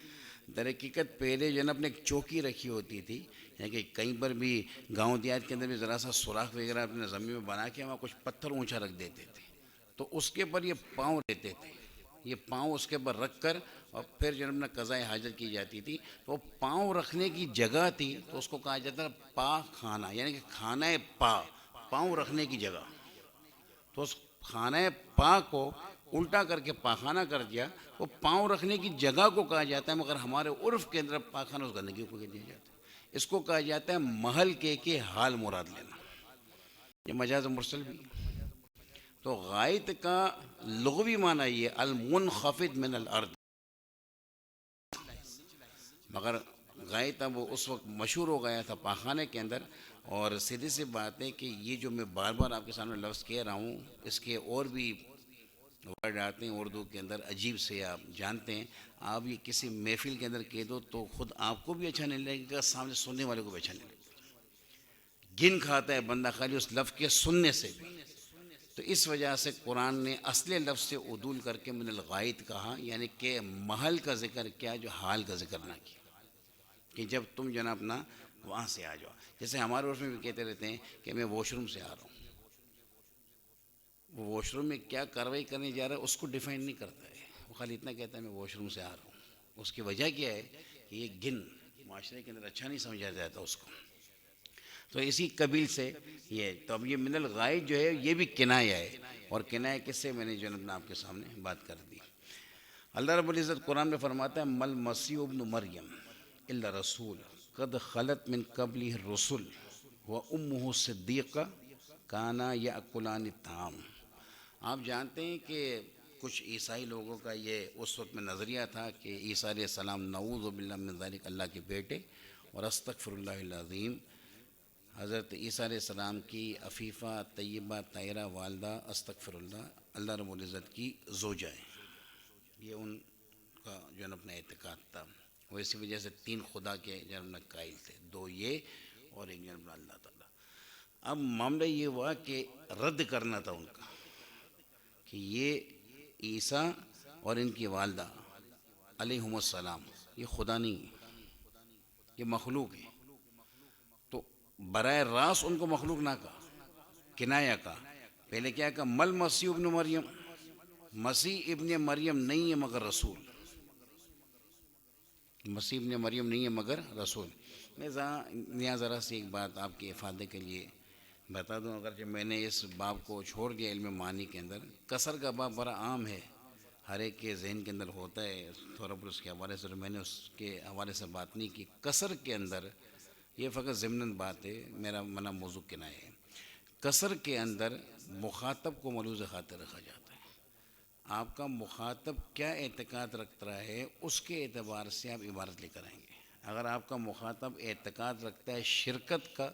در حقیقت پہلے جو ہے نا اپنے ایک چوکی رکھی ہوتی تھی، یعنی کہ کہیں پر بھی گاؤں دیہات کے اندر بھی ذرا سا سوراخ وغیرہ اپنے زمین میں بنا کے وہاں کچھ پتھر اونچا رکھ دیتے تھے، تو اس کے اوپر یہ پاؤں رہتے تھے. یہ پاؤں اس کے اوپر رکھ کر اور پھر جب اپنا قضائے حاجت کی جاتی تھی تو وہ پاؤں رکھنے کی جگہ تھی، تو اس کو کہا جاتا ہے پا خانہ، یعنی کہ خانہ پا، پاؤں رکھنے کی جگہ. تو اس خانہ پا کو الٹا کر کے پاخانہ کر دیا. وہ پاؤں رکھنے کی جگہ کو کہا جاتا ہے، مگر ہمارے عرف کے اندر پاخانہ اس گندگی کو کہہ دیا جاتا ہے. اس کو کہا جاتا ہے محل کے حال مراد لینا. یہ مجاز مرسل بھی. تو غائط کا لغوی معنی یہ المنخفض من الارض، مگر غائط اب وہ اس وقت مشہور ہو گیا تھا پاخانے کے اندر. اور سیدھی سی بات ہے کہ یہ جو میں بار بار آپ کے سامنے لفظ کہہ رہا ہوں، اس کے اور بھی ورڈ آتے ہیں اردو کے اندر عجیب سے، آپ جانتے ہیں. آپ یہ کسی محفل کے اندر کہہ دو تو خود آپ کو بھی اچھا نہیں لگے گا، سامنے سننے والے کو بھی اچھا نہیں لگے گا. گن کھاتا ہے بندہ خالی اس لفظ کے سننے سے بھی. تو اس وجہ سے قرآن نے اصل لفظ سے عدول کر کے من الغائط کہا، یعنی کہ محل کا ذکر کیا جو حال کا ذکر نہ کیا، کہ جب تم جو ہے نا اپنا وہاں سے آ جاؤ. جیسے ہمارے عرف میں بھی کہتے رہتے ہیں کہ میں واش روم سے آ رہا ہوں. وہ واش روم میں کیا کارروائی کرنے جا رہا ہے اس کو ڈیفائن نہیں کرتا ہے، وہ خالی اتنا کہتا ہے میں واش روم سے آ رہا ہوں. اس کی وجہ کیا ہے کہ یہ گن معاشرے کے اندر اچھا نہیں سمجھا جاتا اس کو. تو اسی قبیل سے یہ تو اب یہ من الغائط جو ہے یہ بھی کنایہ ہے. اور کنایہ کس سے میں نے جو ہے آپ کے سامنے بات کر دی. اللہ رب العزت قرآن میں فرماتا ہے مل مسیح ابن مریم الا رسول قد خلت من قبلہ الرسل و امہ صدیقہ کانا یاکلان الطعام. آپ جانتے ہیں کہ کچھ عیسائی لوگوں کا یہ اس وقت میں نظریہ تھا کہ عیسیٰ علیہ السلام نعوذ باللہ من ذالک اللہ کے بیٹے، اور استغفر اللہ العظیم حضرت عیسیٰ علیہ السلام کی عفیفہ طیبہ طاہرہ والدہ استغفر اللہ اللہ رب العزت کی زوجہ ہے. یہ ان کا جو ہے اپنا اعتقاد تھا. وہ اسی وجہ سے تین خدا کے جو قائل تھے، دو یہ اور ایک جو اللہ تعالیٰ. اب معاملہ یہ ہوا کہ رد کرنا تھا ان کا کہ یہ عیسیٰ اور ان کی والدہ علیہم السلام یہ خدا نہیں ہے، یہ مخلوق ہے. تو براہ راست ان کو مخلوق نہ کہا، کنایہ کہا. پہلے کیا کہا مل مسیح ابن مریم، مسیح ابن مریم نہیں ہے مگر رسول. مسیح ابن مریم نہیں ہے مگر رسول. میں یہاں ذرا سی ایک بات آپ کے افادے کے لیے بتا دوں. اگرچہ میں نے اس باب کو چھوڑ دیا علم معانی کے اندر، کسر کا باب بڑا عام ہے، ہر ایک کے ذہن کے اندر ہوتا ہے تھوڑا بہت. اس کے حوالے سے میں نے اس کے حوالے سے بات نہیں کی. کسر کے اندر یہ فقط ضمناً بات ہے، میرا منع موضوع کنایہ ہے. کسر کے اندر مخاطب کو ملوز خاطر رکھا جاتا ہے. آپ کا مخاطب کیا اعتقاد رکھتا ہے اس کے اعتبار سے آپ عبارت لے کر آئیں گے. اگر آپ کا مخاطب اعتقاد رکھتا ہے شرکت کا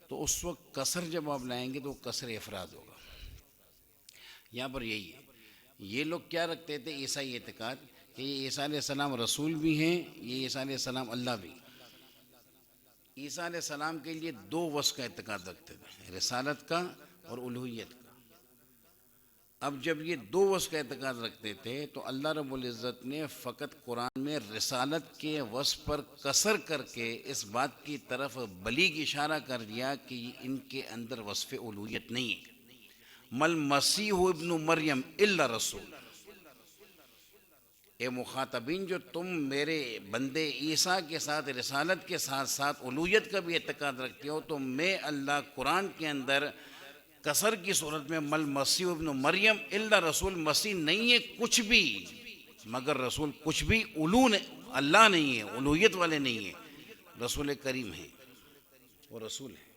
تو اس وقت کسر جب آپ لائیں گے تو کسر افراد ہوگا. یہاں پر یہی ہے. یہ لوگ کیا رکھتے تھے عیسائی اعتقاد کہ یہ عیسیٰ علیہ السلام رسول بھی ہیں، یہ عیسیٰ علیہ السلام اللہ بھی. عیسیٰ علیہ السلام کے لیے دو وصف کا اعتقاد رکھتے تھے، رسالت کا اور الوہیت کا. اب جب یہ دو وصف کا اعتقاد رکھتے تھے تو اللہ رب العزت نے فقط قرآن میں رسالت کے وصف پر قصر کر کے اس بات کی طرف بلیغ اشارہ کر دیا کہ ان کے اندر وصف الوہیت نہیں ہے. مل مسیح ابن مریم الا رسول. اے مخاطبین جو تم میرے بندے عیسیٰ کے ساتھ رسالت کے ساتھ ساتھ الوہیت کا بھی اعتقاد رکھتے ہو، تو میں اللہ قرآن کے اندر کسر کی صورت میں مل مسیح ابن مریم الا رسول، مسیح نہیں ہے کچھ بھی مگر رسول. کچھ بھی اللہ نہیں ہے، الوہیت والے نہیں ہیں، رسول کریم ہیں، وہ رسول ہیں.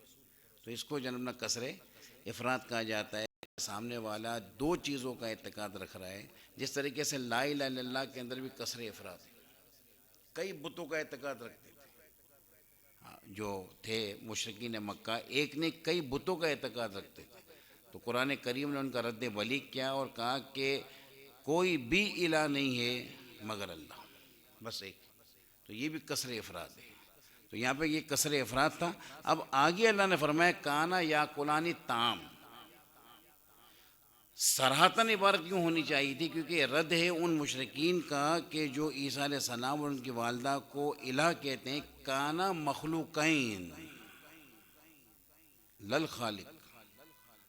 تو اس کو جناب کسر افراد کہا جاتا ہے. سامنے والا دو چیزوں کا اعتقاد رکھ رہا ہے. جس طریقے سے لا الہ الا اللہ کے اندر بھی کسر افراد ہے. کئی بتوں کا اعتقاد رکھتے تھے جو تھے مشرکین مکہ، ایک نے کئی بتوں کا اعتقاد رکھتے تھے. تو قرآن کریم نے ان کا رد بلیغ کیا اور کہا کہ کوئی بھی الہ نہیں ہے مگر اللہ، بس ایک. تو یہ بھی کسر افراد ہے. تو یہاں پہ یہ کسر افراد تھا. اب آگے اللہ نے فرمایا کانا یا کلانی طعام. صراحتاً عبارت کیوں ہونی چاہیے تھی؟ کیونکہ یہ رد ہے ان مشرکین کا کہ جو عیسیٰ علیہ السلام اور ان کی والدہ کو الہ کہتے ہیں. کانا مخلوقین لل خالق،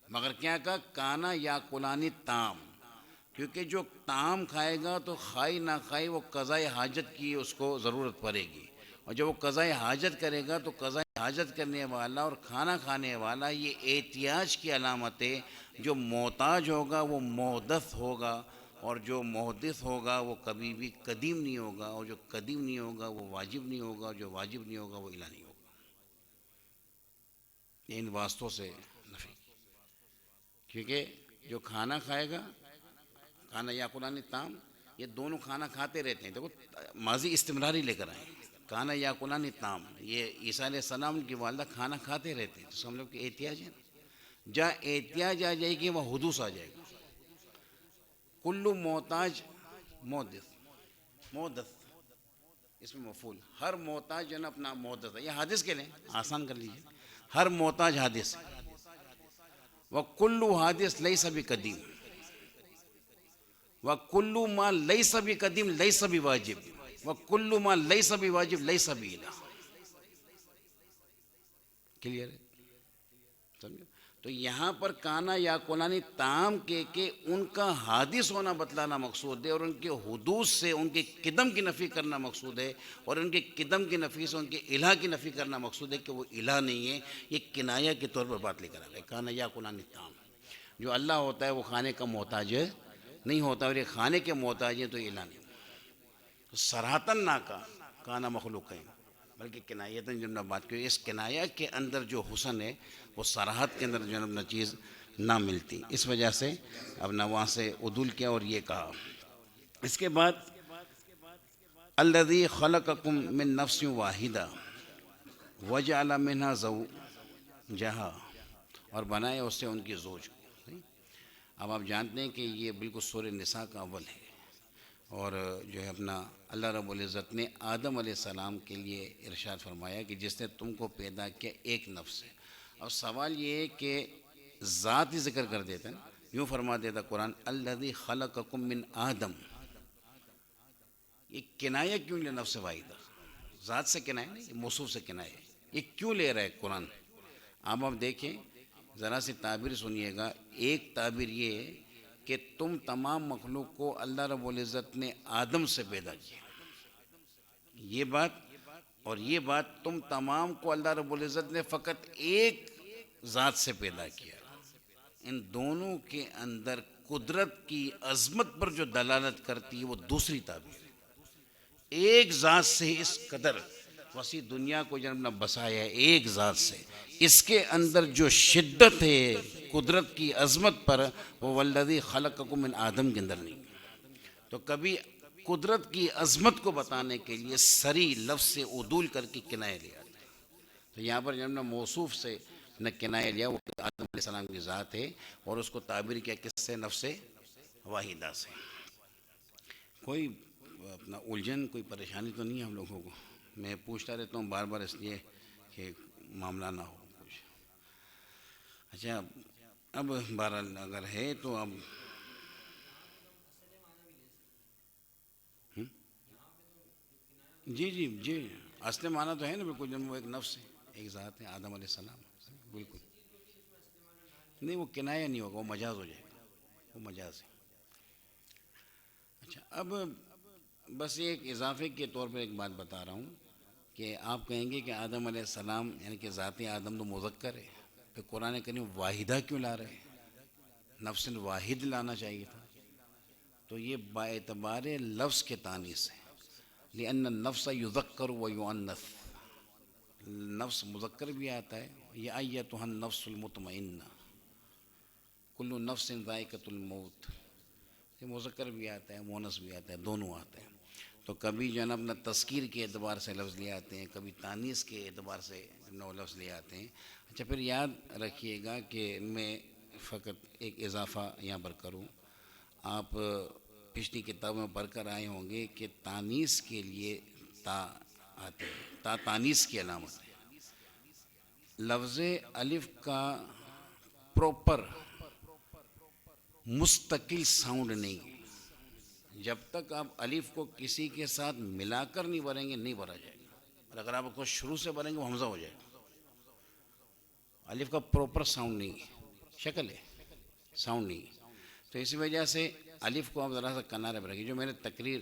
مگر کیا کہا کانا یا کلانی طعام. کیونکہ جو طعام کھائے گا تو کھائی نہ کھائی وہ قضائے حاجت کی اس کو ضرورت پڑے گی. اور جب وہ قضائے حاجت کرے گا تو قضائے حاجت کرنے والا اور کھانا کھانے والا یہ احتیاج کی علامت ہے. جو محتاج ہوگا وہ محدث ہوگا، اور جو محدث ہوگا وہ کبھی بھی قدیم نہیں ہوگا، اور جو قدیم نہیں ہوگا وہ واجب نہیں ہوگا، اور جو واجب نہیں ہوگا وہ الہ نہیں ہوگا. ان واسطوں سے نفی. کیونکہ جو کھانا کھائے گا، کھانا یا قرآن طعام، یہ دونوں کھانا کھاتے رہتے ہیں. دیکھو ماضی استمراری لے کر آئے. کانا یا قلانی تام، یہ عیسیٰ علیہ السلام کی والدہ کھانا کھاتے رہتے ہیں، تو ہم لوگ کی احتیاج ہے، جہاں احتیاج آ جائے گی وہ حدوث آ جائے گا. کلو محتاج محدث اس میں مفعول، ہر محتاج جو ہے نا اپنا محدث ہے. یہ حادث کے لیں آسان کر لیجیے، ہر محتاج حادث ہے. وَكُلُّ حادث لَيْسَ بِقَدِيم، وَكُلُّ مَا لَيْسَ بِقَدِيم لَيْسَ بِواجب، وَكُلُّ مَا لَيْسَ بِواجب لَيْسَ بِإِلَٰہ. کلیئر ہے؟ سمجھو. تو یہاں پر کانا یا قلانی تام کے ان کا حادث ہونا بتلانا مقصود ہے، اور ان کے حدوث سے ان کے قدم کی نفی کرنا مقصود ہے، اور ان کے قدم کی نفی سے ان کے الہ کی نفی کرنا مقصود ہے کہ وہ الہ نہیں ہے. یہ کنایہ کے طور پر بات لے کر آ گئے. کانا یا قلانی تام، جو اللہ ہوتا ہے وہ کھانے کا محتاج نہیں ہوتا، اور یہ کھانے کے محتاج ہیں تو الہ نہیں. تو سراہتاً نہ کانا مخلوق ہے، بلکہ کنایتاً جب نہ بات کی، اس کنایہ کے اندر جو حسن ہے وہ صراحت کے اندر جو نہ چیز نہ ملتی. اس وجہ سے اب نہ وہاں سے عدول کیا اور یہ کہا. اس کے بعد الذی خلقکم من نفس واحدہ وجعل منہا زوجہا، اور بنائے اس سے ان کی زوج کو. اب آپ جانتے ہیں کہ یہ بالکل سورہ نساء کا اول ہے، اور جو ہے اپنا اللہ رب العزت نے آدم علیہ السلام کے لیے ارشاد فرمایا کہ جس نے تم کو پیدا کیا ایک نفس سے. اب سوال یہ ہے کہ ذات ہی ذکر کر دیتا ہے، یوں فرما دیتا قرآن الذی خلقکم من آدم. یہ کنایہ کیوں لے نفس واحدہ؟ ذات سے کنایہ نہیں، یہ موصوف سے کنایہ ہے. یہ کیوں لے رہا ہے قرآن؟ آپ دیکھیں ذرا سی تعبیر سنیے گا. ایک تعبیر یہ ہے کہ تم تمام مخلوق کو اللہ رب العزت نے آدم سے پیدا کیا، یہ بات، اور یہ بات تم تمام کو اللہ رب العزت نے فقط ایک ذات سے پیدا کیا. ان دونوں کے اندر قدرت کی عظمت پر جو دلالت کرتی ہے وہ دوسری تعبیر ہے. ایک ذات سے اس قدر وسیع دنیا کو جب نہ بسایا ہے، ایک ذات سے، اس کے اندر جو شدت ہے قدرت کی عظمت پر، وہ والذی خلقکم من آدم کے اندر نہیں. تو کبھی قدرت کی عظمت کو بتانے کے لیے سری لفظ سے عدول کر کے کنایہ لیا جاتا ہے. تو یہاں پر جب نہ موصوف سے نہ کنایہ لیا، وہ آدم علیہ السلام کی ذات ہے، اور اس کو تعبیر کیا کس سے؟ نفس واحدہ سے. کوئی اپنا الجھن، کوئی پریشانی تو نہیں ہے ہم لوگوں کو؟ میں پوچھتا رہتا ہوں بار بار اس لیے کہ معاملہ نہ ہو کچھ. اچھا اب بہرحال اگر ہے تو اب جی اصل معنی تو ہے نا بالکل، جب وہ ایک نفس ہے، ایک ذات ہے آدم علیہ السلام. بالکل نہیں، وہ کنایہ نہیں ہوگا، وہ مجاز ہو جائے گا، وہ مجاز ہے. اچھا اب بس ایک اضافے کے طور پر ایک بات بتا رہا ہوں کہ آپ کہیں گے کہ آدم علیہ السلام یعنی کہ ذات آدم تو مذکر ہے، پھر قرآن کریم واحدہ کیوں لا رہے ہیں؟ نفس واحد لانا چاہیے تھا. تو یہ باعتبار لفظ کے تانیث ہے، لأن النفس یذکر و یؤنث. نفس مذکر بھی آتا ہے، یا ایتھا النفس المطمئنہ کل نفس ذائقۃ الموت. یہ مذکر بھی آتا ہے، مونث بھی آتا ہے، دونوں آتے ہیں. تو کبھی جو ہے نا اپنا تذکیر کے اعتبار سے لفظ لے آتے ہیں، کبھی تانیث کے اعتبار سے لفظ لے آتے ہیں. اچھا پھر یاد رکھیے گا کہ میں فقط ایک اضافہ یہاں پر کروں. آپ پچھلی کتابوں میں پڑھ کر آئے ہوں گے کہ تانیث کے لیے تا آتے ہیں، تا تانیث کی علامت ہے. لفظ الف کا پراپر مستقل ساؤنڈ نہیں ہے. جب تک آپ الف کو کسی کے ساتھ ملا کر نہیں بھریں گے نہیں بھرا جائے گا، اور اگر آپ کو شروع سے بھریں گے وہ حمزہ ہو جائے گا. الف کا پراپر ساؤنڈ نہیں ہے، شکل ہے، ساؤنڈ نہیں ہے. تو اسی وجہ سے الف کو آپ ذرا سا کنارے پر رکھیے. جو میں نے تقریر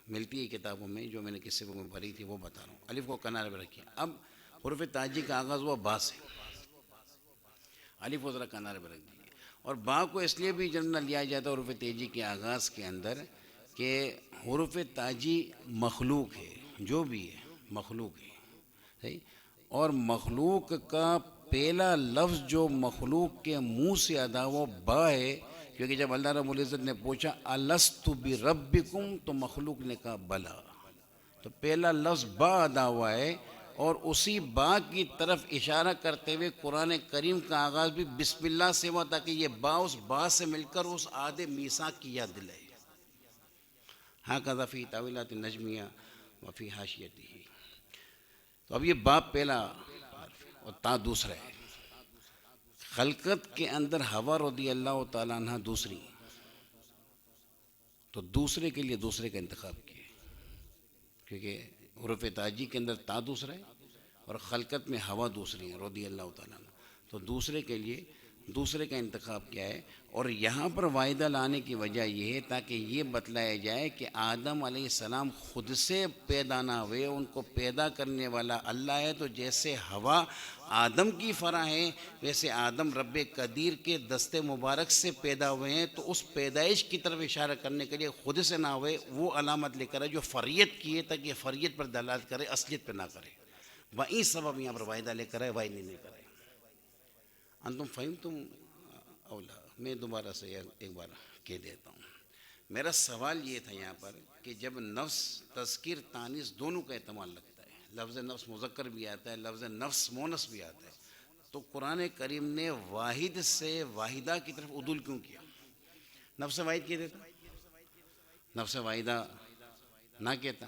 ملتی ہے کتابوں میں، جو میں نے کسی کو بھری تھی وہ بتا رہا ہوں. الف کو کنارے پر رکھیے. اب حروف تاجی کا آغاز ہوا با سے، الف کو ذرا کنارے پر رکھ دیجیے. اور با کو اس لیے بھی جب نہ لیا جاتا ہے حروف تیجی کے آغاز کے اندر کہ حروف تاجی مخلوق ہے، جو بھی ہے مخلوق ہے، صحیح. اور مخلوق کا پہلا لفظ جو مخلوق کے منہ سے ادا وہ با ہے، کیونکہ جب اللہ رب العزت نے پوچھا الست بربکم تو مخلوق نے کہا بلا. تو پہلا لفظ با ادا ہوا ہے، اور اسی با کی طرف اشارہ کرتے ہوئے قرآن کریم کا آغاز بھی بسم اللہ سے ہوا، تاکہ یہ با اس با سے مل کر اس عہد میثاق کی یاد دلائے. ہاکذا فی تاویلات النجمیہ وفی حاشیتہ. تو اب یہ با پہلا اور تا دوسرا ہے. خلقت کے اندر حوا رضی اللہ تعالیٰ عنہ دوسری، تو دوسرے کے لیے دوسرے کا انتخاب کیا، کیونکہ حروف تاجی کے اندر تا دوسرا ہے اور خلقت میں حوا دوسری ہے رضی اللہ تعالیٰ عنہ. تو دوسرے کے لیے دوسرے کا انتخاب کیا ہے. اور یہاں پر واحدہ لانے کی وجہ یہ ہے تاکہ یہ بتلایا جائے کہ آدم علیہ السلام خود سے پیدا نہ ہوئے، ان کو پیدا کرنے والا اللہ ہے. تو جیسے ہوا آدم کی فرع ہے، ویسے آدم رب قدیر کے دست مبارک سے پیدا ہوئے ہیں. تو اس پیدائش کی طرف اشارہ کرنے کے لیے خود سے نہ ہوئے وہ علامت لے کر ہے جو فریت کی ہے، تاکہ یہ فریت پر دلالت کرے، اصلیت پہ نہ کرے. وہیں سبب یہاں پر واحدہ لے کر ہے، واحد نہیں کرے. انتم فہمتم اولا. میں دوبارہ سے ایک بار کہہ دیتا ہوں. میرا سوال یہ تھا یہاں پر کہ جب نفس تذکیر تانیث دونوں کا احتمال لگتا ہے، لفظ نفس مذکر بھی آتا ہے، لفظ نفس مونس بھی آتا ہے، تو قرآن کریم نے واحد سے واحدہ کی طرف عدول کیوں کیا؟ نفس واحد کہہ دیتا، نفس واحدہ نہ کہتا.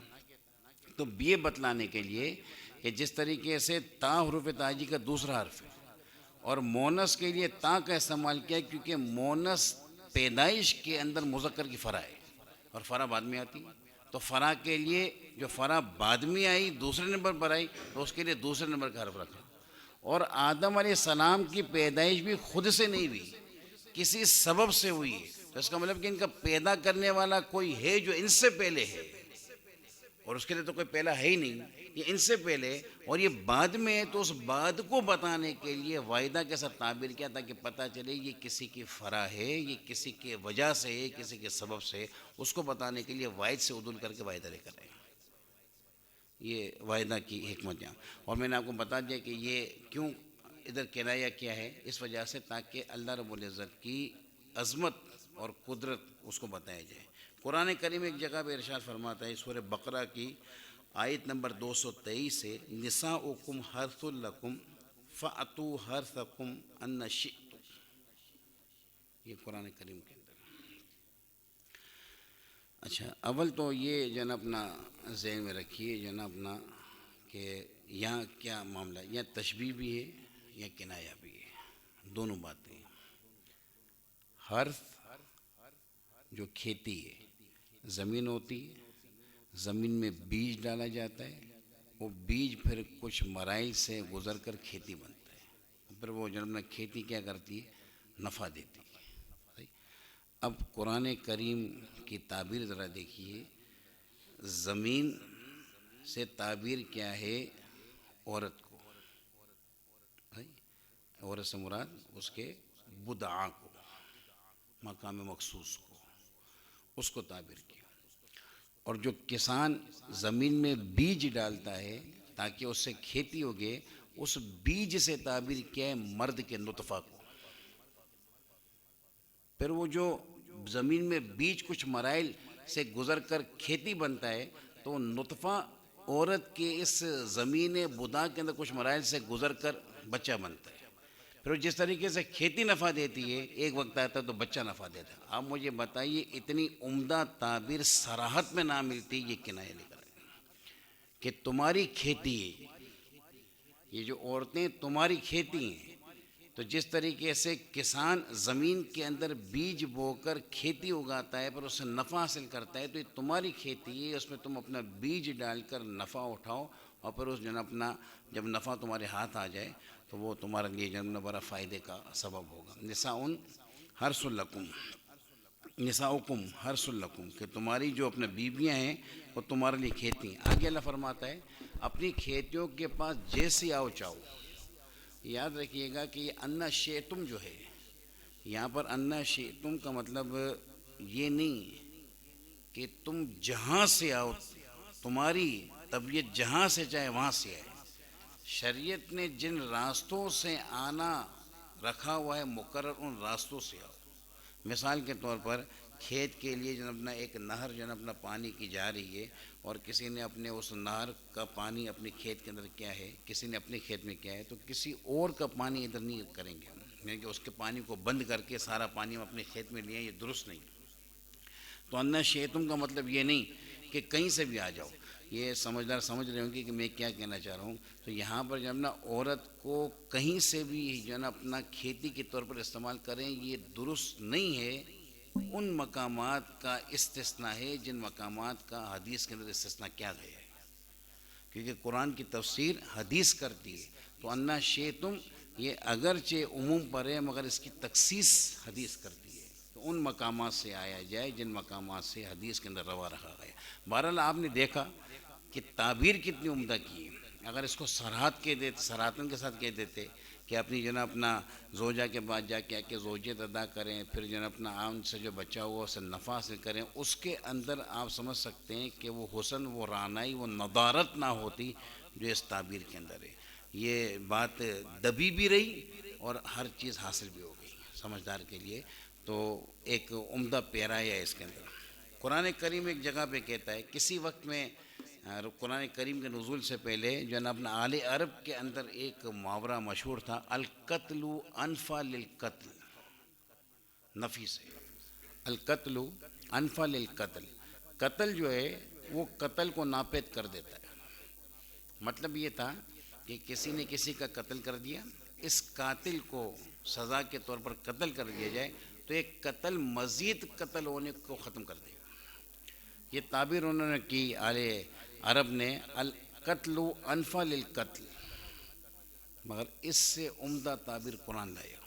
تو یہ بتلانے کے لیے کہ جس طریقے سے تا حروف تاجی کا دوسرا حرف ہے اور مونس کے لیے تا کا استعمال کیا، کیونکہ مونس پیدائش کے اندر مذکر کی فرع ہے اور فرع بعد میں آتی. تو فرع کے لیے جو فرع بعد میں آئی دوسرے نمبر پر آئی، تو اس کے لیے دوسرے نمبر کا حرف رکھا. اور آدم علیہ السلام کی پیدائش بھی خود سے نہیں ہوئی، کسی سبب سے ہوئی ہے. تو اس کا مطلب کہ ان کا پیدا کرنے والا کوئی ہے جو ان سے پہلے ہے، اور اس کے لیے تو کوئی پہلا ہے ہی نہیں، یہ ان سے پہلے اور یہ بعد میں ہے. تو اس بعد کو بتانے کے لیے واحدہ کے ساتھ تعبیر کیا تاکہ پتہ چلے یہ کسی کی فرع ہے، یہ کسی کے وجہ سے ہے، کسی کے سبب سے. اس کو بتانے کے لیے واحد سے عدول کر کے واحدہ لے کر آئے. یہ واحدہ کی حکمت یہاں. اور میں نے آپ کو بتا دیا کہ یہ کیوں ادھر کنایہ کیا ہے، اس وجہ سے تاکہ اللہ رب العزت کی عظمت اور قدرت اس کو بتایا جائے. قرآن کریم ایک جگہ پہ ارشاد فرماتا ہے سورہ بقرہ کی آیت نمبر 223 سے، نساؤکم حرث لکم فأتوا حرثکم ان شئتم. یہ قرآن کریم کے اندر. اچھا، اول تو یہ جو نا اپنا ذہن میں رکھیے جو نا اپنا کہ یہاں کیا معاملہ ہے، یا تشبیہ بھی ہے یا کنایہ بھی ہے، دونوں باتیں. حرث جو کھیتی ہے، زمین ہوتی ہے، زمین میں بیج ڈالا جاتا ہے، وہ بیج پھر کچھ مراحل سے گزر کر کھیتی بنتا ہے، پھر وہ جب کھیتی کیا کرتی ہے، نفع دیتی ہے. اب قرآن کریم کی تعبیر ذرا دیکھیے. زمین سے تعبیر کیا ہے؟ عورت کو. عورت سے مراد اس کے بدعا کو، مقام مخصوص کو، اس کو تعبیر کیا. اور جو کسان زمین میں بیج ڈالتا ہے تاکہ اس سے کھیتی ہوگے، اس بیج سے تعبیر کیا ہے مرد کے نطفہ کو. پھر وہ جو زمین میں بیج کچھ مراحل سے گزر کر کھیتی بنتا ہے، تو نطفہ عورت کے اس زمین بدا کے اندر کچھ مراحل سے گزر کر بچہ بنتا ہے. پھر جس طریقے سے کھیتی نفع دیتی ہے، ایک وقت آتا ہے تو بچہ نفع دیتا ہے. آپ مجھے بتائیے اتنی عمدہ تعبیر صراحت میں نہ ملتی، یہ کنایہ لے کر کہ تمہاری کھیتی ہے، یہ جو عورتیں تمہاری کھیتی ہیں. تو جس طریقے سے کسان زمین کے اندر بیج بو کر کھیتی اگاتا ہے پر اس سے نفع حاصل کرتا ہے، تو یہ تمہاری کھیتی ہے، اس میں تم اپنا بیج ڈال کر نفع اٹھاؤ، اور پھر اس اپنا جب نفع تمہارے ہاتھ آ جائے تو وہ تمہارے لیے جنم بڑا فائدے کا سبب ہوگا. نساؤن حرث لکم، نساؤکم حرث لکم، کہ تمہاری جو اپنے بیویاں ہیں وہ تمہارے لیے کھیتی ہیں. آگے اللہ فرماتا ہے اپنی کھیتیوں کے پاس جیسی آؤ چاہو. یاد رکھیے گا کہ یہ انا شئتم جو ہے، یہاں پر انا شئتم کا مطلب یہ نہیں کہ تم جہاں سے آؤ، تمہاری طبیعت جہاں سے چاہے وہاں سے آئے. شریعت نے جن راستوں سے آنا رکھا ہوا ہے مقرر، ان راستوں سے آؤ. مثال کے طور پر کھیت کے لیے جو اپنا ایک نہر جو ہے اپنا پانی کی جا رہی ہے، اور کسی نے اپنے اس نہر کا پانی اپنے کھیت کے اندر کیا ہے، کسی نے اپنے کھیت میں کیا ہے، تو کسی اور کا پانی ادھر نہیں کریں گے ہم، یعنی کہ اس کے پانی کو بند کر کے سارا پانی ہم اپنے کھیت میں لیں، یہ درست نہیں۔ تو انا شیتم کا مطلب یہ نہیں کہ کہیں سے بھی آ جاؤ، یہ سمجھدار سمجھ رہے ہوں گے کہ میں کیا کہنا چاہ رہا ہوں۔ تو یہاں پر جو ہے نا عورت کو کہیں سے بھی جو ہے نا اپنا کھیتی کے طور پر استعمال کریں، یہ درست نہیں ہے۔ ان مقامات کا استثناء ہے جن مقامات کا حدیث کے اندر استثناء کیا گیا ہے، کیونکہ قرآن کی تفسیر حدیث کرتی ہے۔ تو انا شیتم یہ اگرچہ عموم پر ہے مگر اس کی تخصیص حدیث کرتی ہے، تو ان مقامات سے آیا جائے جن مقامات سے حدیث کے اندر روا رکھا گیا۔ بہرحال آپ نے دیکھا کہ تعبیر کتنی عمدہ کی ہے۔ اگر اس کو سراحت کے دیتے، سراحتن کے ساتھ کہہ دیتے کہ اپنی جو ہے اپنا زوجہ کے بعد جا کے کہ زوجیت ادا کریں، پھر جو ہے اپنا عام سے جو بچہ ہوا اسے نفع حاصل کریں، اس کے اندر آپ سمجھ سکتے ہیں کہ وہ حسن، وہ رعنائی، وہ نضارت نہ ہوتی جو اس تعبیر کے اندر ہے۔ یہ بات دبی بھی رہی اور ہر چیز حاصل بھی ہو گئی سمجھدار کے لیے۔ تو ایک عمدہ پیرا ہے اس کے اندر۔ قرآن کریم ایک جگہ پہ کہتا ہے، کسی وقت میں قرآن کریم کے نزول سے پہلے جو ہے نا اپنا آل عرب کے اندر ایک محاورہ مشہور تھا، القتل انفع للقتل، نفی سے، القتل انفع للقتل، قتل جو ہے وہ قتل کو ناپید کر دیتا ہے۔ مطلب یہ تھا کہ کسی نے کسی کا قتل کر دیا، اس قاتل کو سزا کے طور پر قتل کر دیا جائے تو ایک قتل مزید قتل ہونے کو ختم کر دے گا۔ یہ تعبیر انہوں نے کی آل عرب نے، القتل انفع للقتل، مگر اس سے عمدہ تعبیر قرآن لایا۔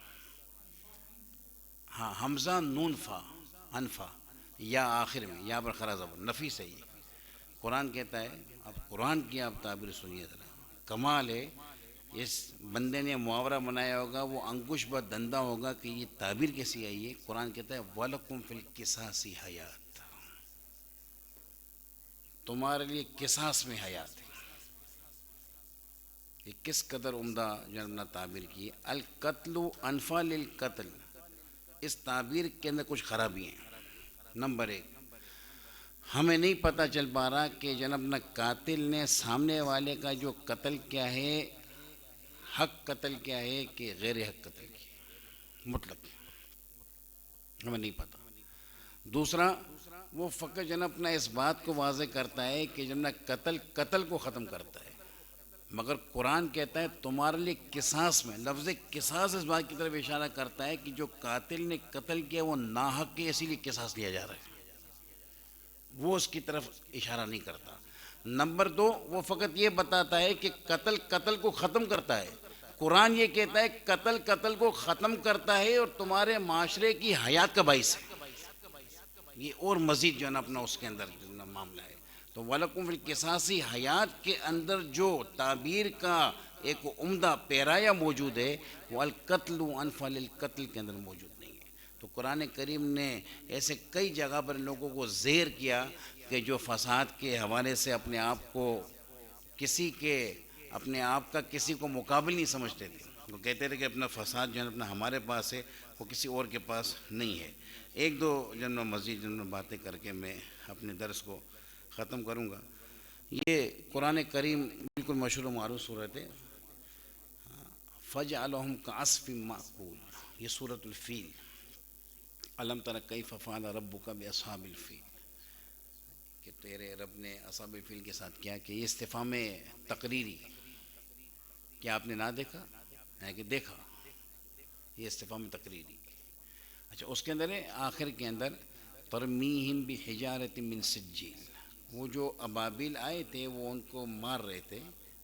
ہاں، حمزہ نون فا، انفا، یا آخر میں یا پر خرا زبر، نفی سے ہی قرآن کہتا ہے۔ اب قرآن کی آپ تعبیر سنیے ذرا، کمال ہے۔ اس بندے نے محاورہ بنایا ہوگا، وہ انکش بہ دندہ ہوگا کہ یہ تعبیر کیسی آئی ہے۔ قرآن کہتا ہے وَلَكُمْ فِي الْقِصَاصِ حیات، تمہارے لیے قصاص میں حیات ہے۔ یہ کس قدر عمدہ جو تعبیر کی ہے، القتل انفع للقتل۔ اس تعبیر کے اندر کچھ خرابی ہیں۔ نمبر ایک، ہمیں نہیں پتہ چل پا رہا کہ جناب قاتل نے سامنے والے کا جو قتل کیا ہے، حق قتل کیا ہے کہ غیر حق قتل کیا ہے، مطلق ہمیں نہیں پتہ۔ دوسرا، وہ فقط جناب اپنا اس بات کو واضح کرتا ہے کہ جناب قتل کو ختم کرتا ہے، مگر قرآن کہتا ہے تمہارے لیے قصاص میں، لفظ قصاص اس بات کی طرف اشارہ کرتا ہے کہ جو قاتل نے قتل کیا وہ ناحق ہے، اسی لیے قصاص لیا جا رہا ہے، وہ اس کی طرف اشارہ نہیں کرتا۔ نمبر دو، وہ فقط یہ بتاتا ہے کہ قتل کو ختم کرتا ہے۔ قرآن یہ کہتا ہے قتل کو ختم کرتا ہے اور تمہارے معاشرے کی حیات کا باعث ہے۔ یہ اور مزید جو ہے نا اپنا اس کے اندر معاملہ ہے۔ تو وَلَكُمْ فِي الْقِصَاصِ حیات کے اندر جو تعبیر کا ایک عمدہ پیرایا موجود ہے، وہ القتل انفع للقتل کے اندر موجود نہیں ہے۔ تو قرآن کریم نے ایسے کئی جگہ پر لوگوں کو زیر کیا کہ جو فساد کے حوالے سے اپنے آپ کو اپنے آپ کا کسی کو مقابل نہیں سمجھتے تھے، وہ کہتے تھے کہ اپنا فساد جو ہے اپنا ہمارے پاس ہے، وہ کسی اور کے پاس نہیں ہے۔ ایک دو مزید باتیں کر کے میں اپنے درس کو ختم کروں گا۔ یہ قرآن کریم بالکل مشہور و معروف صورت ہے، فَجْعَلَهُمْ كَعَصْفٍ مَّأْكُولٍ، یہ سورۃ الفیل۔ أَلَمْ تَرَ کَیْفَ فَعَلَ رَبُّکَ بِأَصْحَابِ الفیل، کہ تیرے رب نے اصحاب الفیل کے ساتھ کیا، کہ یہ استفہام تقریری، کیا آپ نے نہ دیکھا ہے کہ دیکھا، یہ استفہام تقریری۔ اچھا، اس کے اندر ہے آخر کے اندر ترمیہم بحجارۃ من سجیل، وہ جو ابابیل آئے تھے وہ ان کو مار رہے تھے،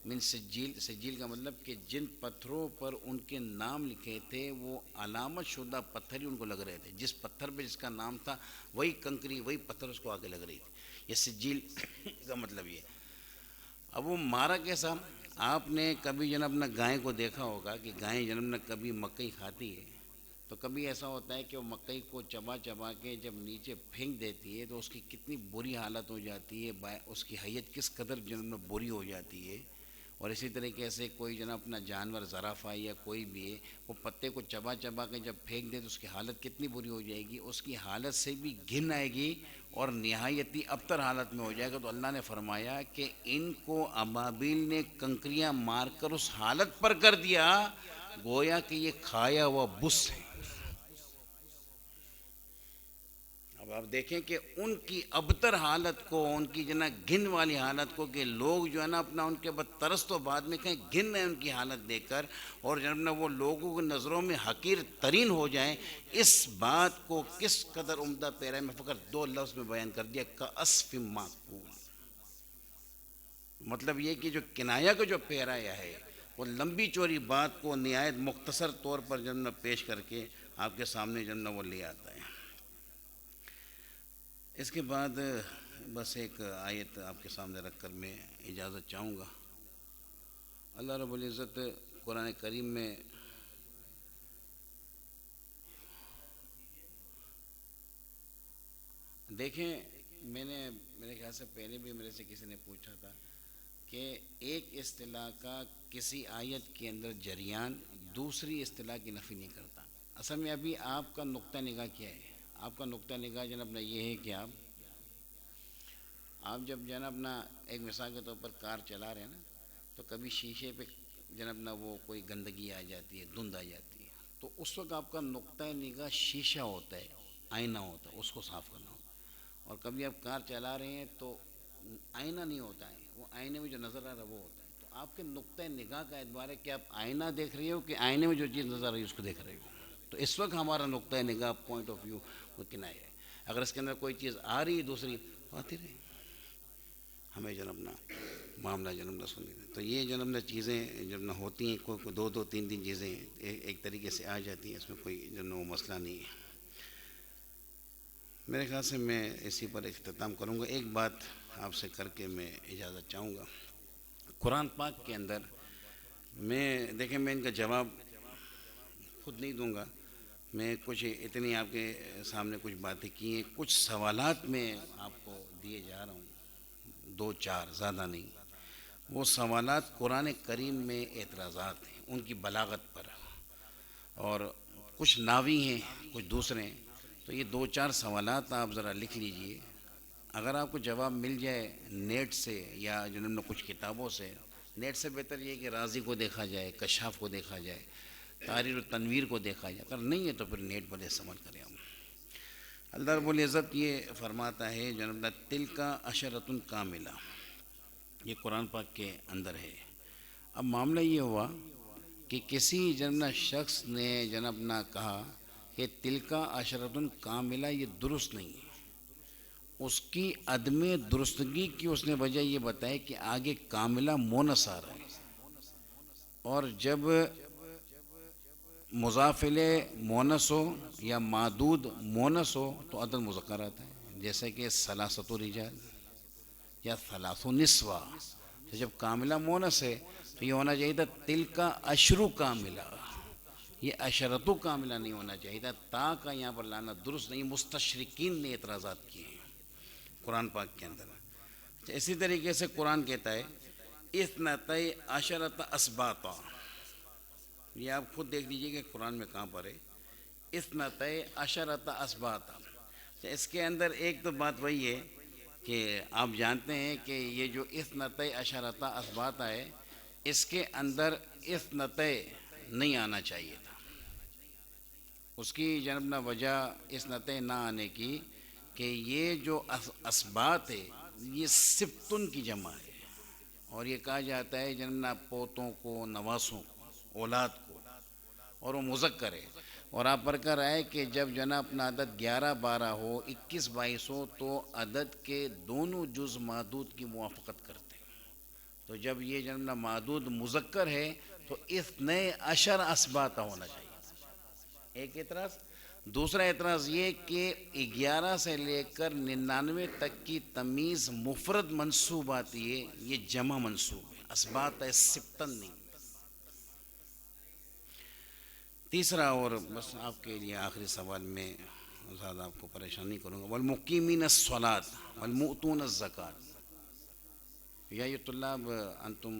من سجیل، سجیل کا مطلب کہ جن پتھروں پر ان کے نام لکھے تھے وہ علامت شدہ پتھر ہی ان کو لگ رہے تھے، جس پتھر پہ جس کا نام تھا وہی کنکری، وہی پتھر اس کو آگے لگ رہی تھی۔ یہ سجیل کا مطلب یہ۔ اب وہ مارا کیسا؟ آپ نے کبھی جناب اپنا گائے کو دیکھا ہوگا کہ گائے جناب نہ کبھی مکئی کھاتی ہے تو کبھی ایسا ہوتا ہے کہ وہ مکئی کو چبا کے جب نیچے پھینک دیتی ہے تو اس کی کتنی بری حالت ہو جاتی ہے، اس کی حیت کس قدر جناب بری ہو جاتی ہے۔ اور اسی طریقے سے کوئی جناب اپنا جانور زرافہ یا کوئی بھی ہے وہ پتے کو چبا چبا کے جب پھینک دے تو اس کی حالت کتنی بری ہو جائے گی، اس کی حالت سے بھی گھن آئے گی اور نہایتی ابتر حالت میں ہو جائے گا۔ تو اللہ نے فرمایا کہ ان کو ابابیل نے کنکریاں مار کر اس حالت پر کر دیا گویا کہ یہ کھایا ہوا بس ہے۔ اب آپ دیکھیں کہ ان کی ابتر حالت کو، ان کی گھن والی حالت کو، کہ لوگ جو ہے نا اپنا ان کے بعد ترس تو بعد میں کہیں گھن ہے ان کی حالت دیکھ کر، اور وہ لوگوں کی نظروں میں حقیر ترین ہو جائیں، اس بات کو کس قدر عمدہ پیرا میں فقط 2 لفظ میں بیان کر دیا، کَأَصْفٍ مَّأْکُولٍ۔ مطلب یہ کہ جو کنایہ کا جو پیرایا ہے وہ لمبی چوری بات کو نہایت مختصر طور پر پیش کر کے آپ کے سامنے وہ لے آتا ہے۔ اس کے بعد بس ایک آیت آپ کے سامنے رکھ کر میں اجازت چاہوں گا۔ اللہ رب العزت قرآن کریم میں دیکھیں، میں نے میرے خیال سے پہلے بھی میرے سے کسی نے پوچھا تھا کہ ایک اصطلاح کا کسی آیت کے اندر جریان دوسری اصطلاح کی نفی نہیں کرتا۔ اصل میں ابھی آپ کا نقطہ نگاہ کیا ہے؟ آپ کا نقطہ نگاہ جناب یہ ہے کہ آپ جب اپنا ایک مثال کے طور پر کار چلا رہے ہیں نا، تو کبھی شیشے پہ وہ کوئی گندگی آ جاتی ہے، دھند آ جاتی ہے، تو اس وقت آپ کا نقطہ نگاہ شیشہ ہوتا ہے، آئینہ ہوتا ہے، اس کو صاف کرنا ہوتا ہے۔ اور کبھی آپ کار چلا رہے ہیں تو آئینہ نہیں ہوتا ہے، وہ آئینے میں جو نظر آ رہا ہے وہ ہوتا ہے۔ تو آپ کے نقطہ نگاہ کا اعتبار ہے کہ آپ آئینہ دیکھ رہے ہو کہ آئینے میں جو چیز نظر آ رہی ہے اس کو دیکھ رہے ہو۔ تو اس وقت ہمارا نقطہ نگاہ پوائنٹ آف ویو وہ کنایہ ہے۔ اگر اس کے اندر کوئی چیز آ رہی ہے دوسری آتی رہے، ہمیں معاملہ سنی دیں۔ تو یہ چیزیں ہوتی ہیں، کوئی 2 3 چیزیں ایک طریقے سے آ جاتی ہیں، اس میں کوئی وہ مسئلہ نہیں ہے۔ میرے خیال سے میں اسی پر اختتام کروں گا۔ ایک بات آپ سے کر کے میں اجازت چاہوں گا۔ قرآن پاک کے اندر دیکھیں میں ان کا جواب خود نہیں دوں گا، میں کچھ اتنی آپ کے سامنے کچھ باتیں کی ہیں، کچھ سوالات میں آپ کو دیے جا رہا ہوں، 2 4 زیادہ نہیں۔ وہ سوالات قرآن کریم میں اعتراضات ہیں ان کی بلاغت پر، اور کچھ ناوی ہیں کچھ دوسرے ہیں۔ تو یہ 2 4 سوالات آپ ذرا لکھ لیجئے۔ اگر آپ کو جواب مل جائے نیٹ سے یا کچھ کتابوں سے، نیٹ سے بہتر یہ کہ رازی کو دیکھا جائے، کشاف کو دیکھا جائے، تحریر و تنویر کو دیکھا جائے، اگر نہیں ہے تو پھر نیٹ پر استعمال کریں ہم۔ اللہ رب العزت یہ فرماتا ہے تِلْکَ عَشَرَةٌ کاملہ، یہ قرآن پاک کے اندر ہے۔ اب معاملہ یہ ہوا کہ کسی شخص نے کہا کہ تِلْکَ عَشَرَةٌ کاملہ، یہ درست نہیں ہے۔ اس کی عدم درستگی کی اس نے وجہ یہ بتائی کہ آگے کاملہ مونس آ رہا ہے، اور جب مضاف الیہ مونس ہو یا معدود مونس ہو تو عدد مذکر آتا ہے، جیسے کہ ثلاثۃ رجال یا ثلاث نسوہ۔ تو جب کاملہ مونس ہے تو یہ ہونا چاہیے تھا تِلْکَ عَشْرُ کاملہ، یہ عشرۃ کاملہ نہیں ہونا چاہیے تھا۔ تا کا یہاں پر لانا درست نہیں۔ مستشرقین نے اعتراضات کیے ہیں قرآن پاک کے اندر۔ اسی طریقے سے قرآن کہتا ہے اثنتئی عشرۃ اسباطا، یہ آپ خود دیکھ لیجئے کہ قرآن میں کہاں پر ہے، اثنتئی عشرۃ اسباطا۔ اس کے اندر ایک تو بات وہی ہے کہ آپ جانتے ہیں کہ یہ جو اثنتئی عشرۃ اسباطا ہے، اس کے اندر اثنتئی نہیں آنا چاہیے تھا۔ اس کی وجہ اثنتئی نہ آنے کی کہ یہ جو اسباط ہے یہ سبتن کی جمع ہے، اور یہ کہا جاتا ہے پوتوں کو، نواسوں کو، اولاد کو، اور وہ مذکر ہے۔ اور آپ پڑھ کر آئے کہ جب اپنا عدد 11 12 ہو، 21 22 ہو، تو عدد کے دونوں جز معدود کی موافقت کرتے ہیں۔ تو جب یہ معدود مذکر ہے تو اثنی عشر اسباط ہونا چاہیے۔ ایک اعتراض۔ دوسرا اعتراض یہ کہ 11 سے لے کر 99 تک کی تمیز مفرد منصوب آتی ہے، یہ جمع منصوب ہے، اسباط ہے، سبتن نہیں۔ تیسرا اور بس آپ کے لیے آخری سوال میں زیادہ آپ کو پریشان نہیں کروں گا، والمقیمین الصلاۃ والمؤتون الزکوٰۃ۔ یا طلاب انتم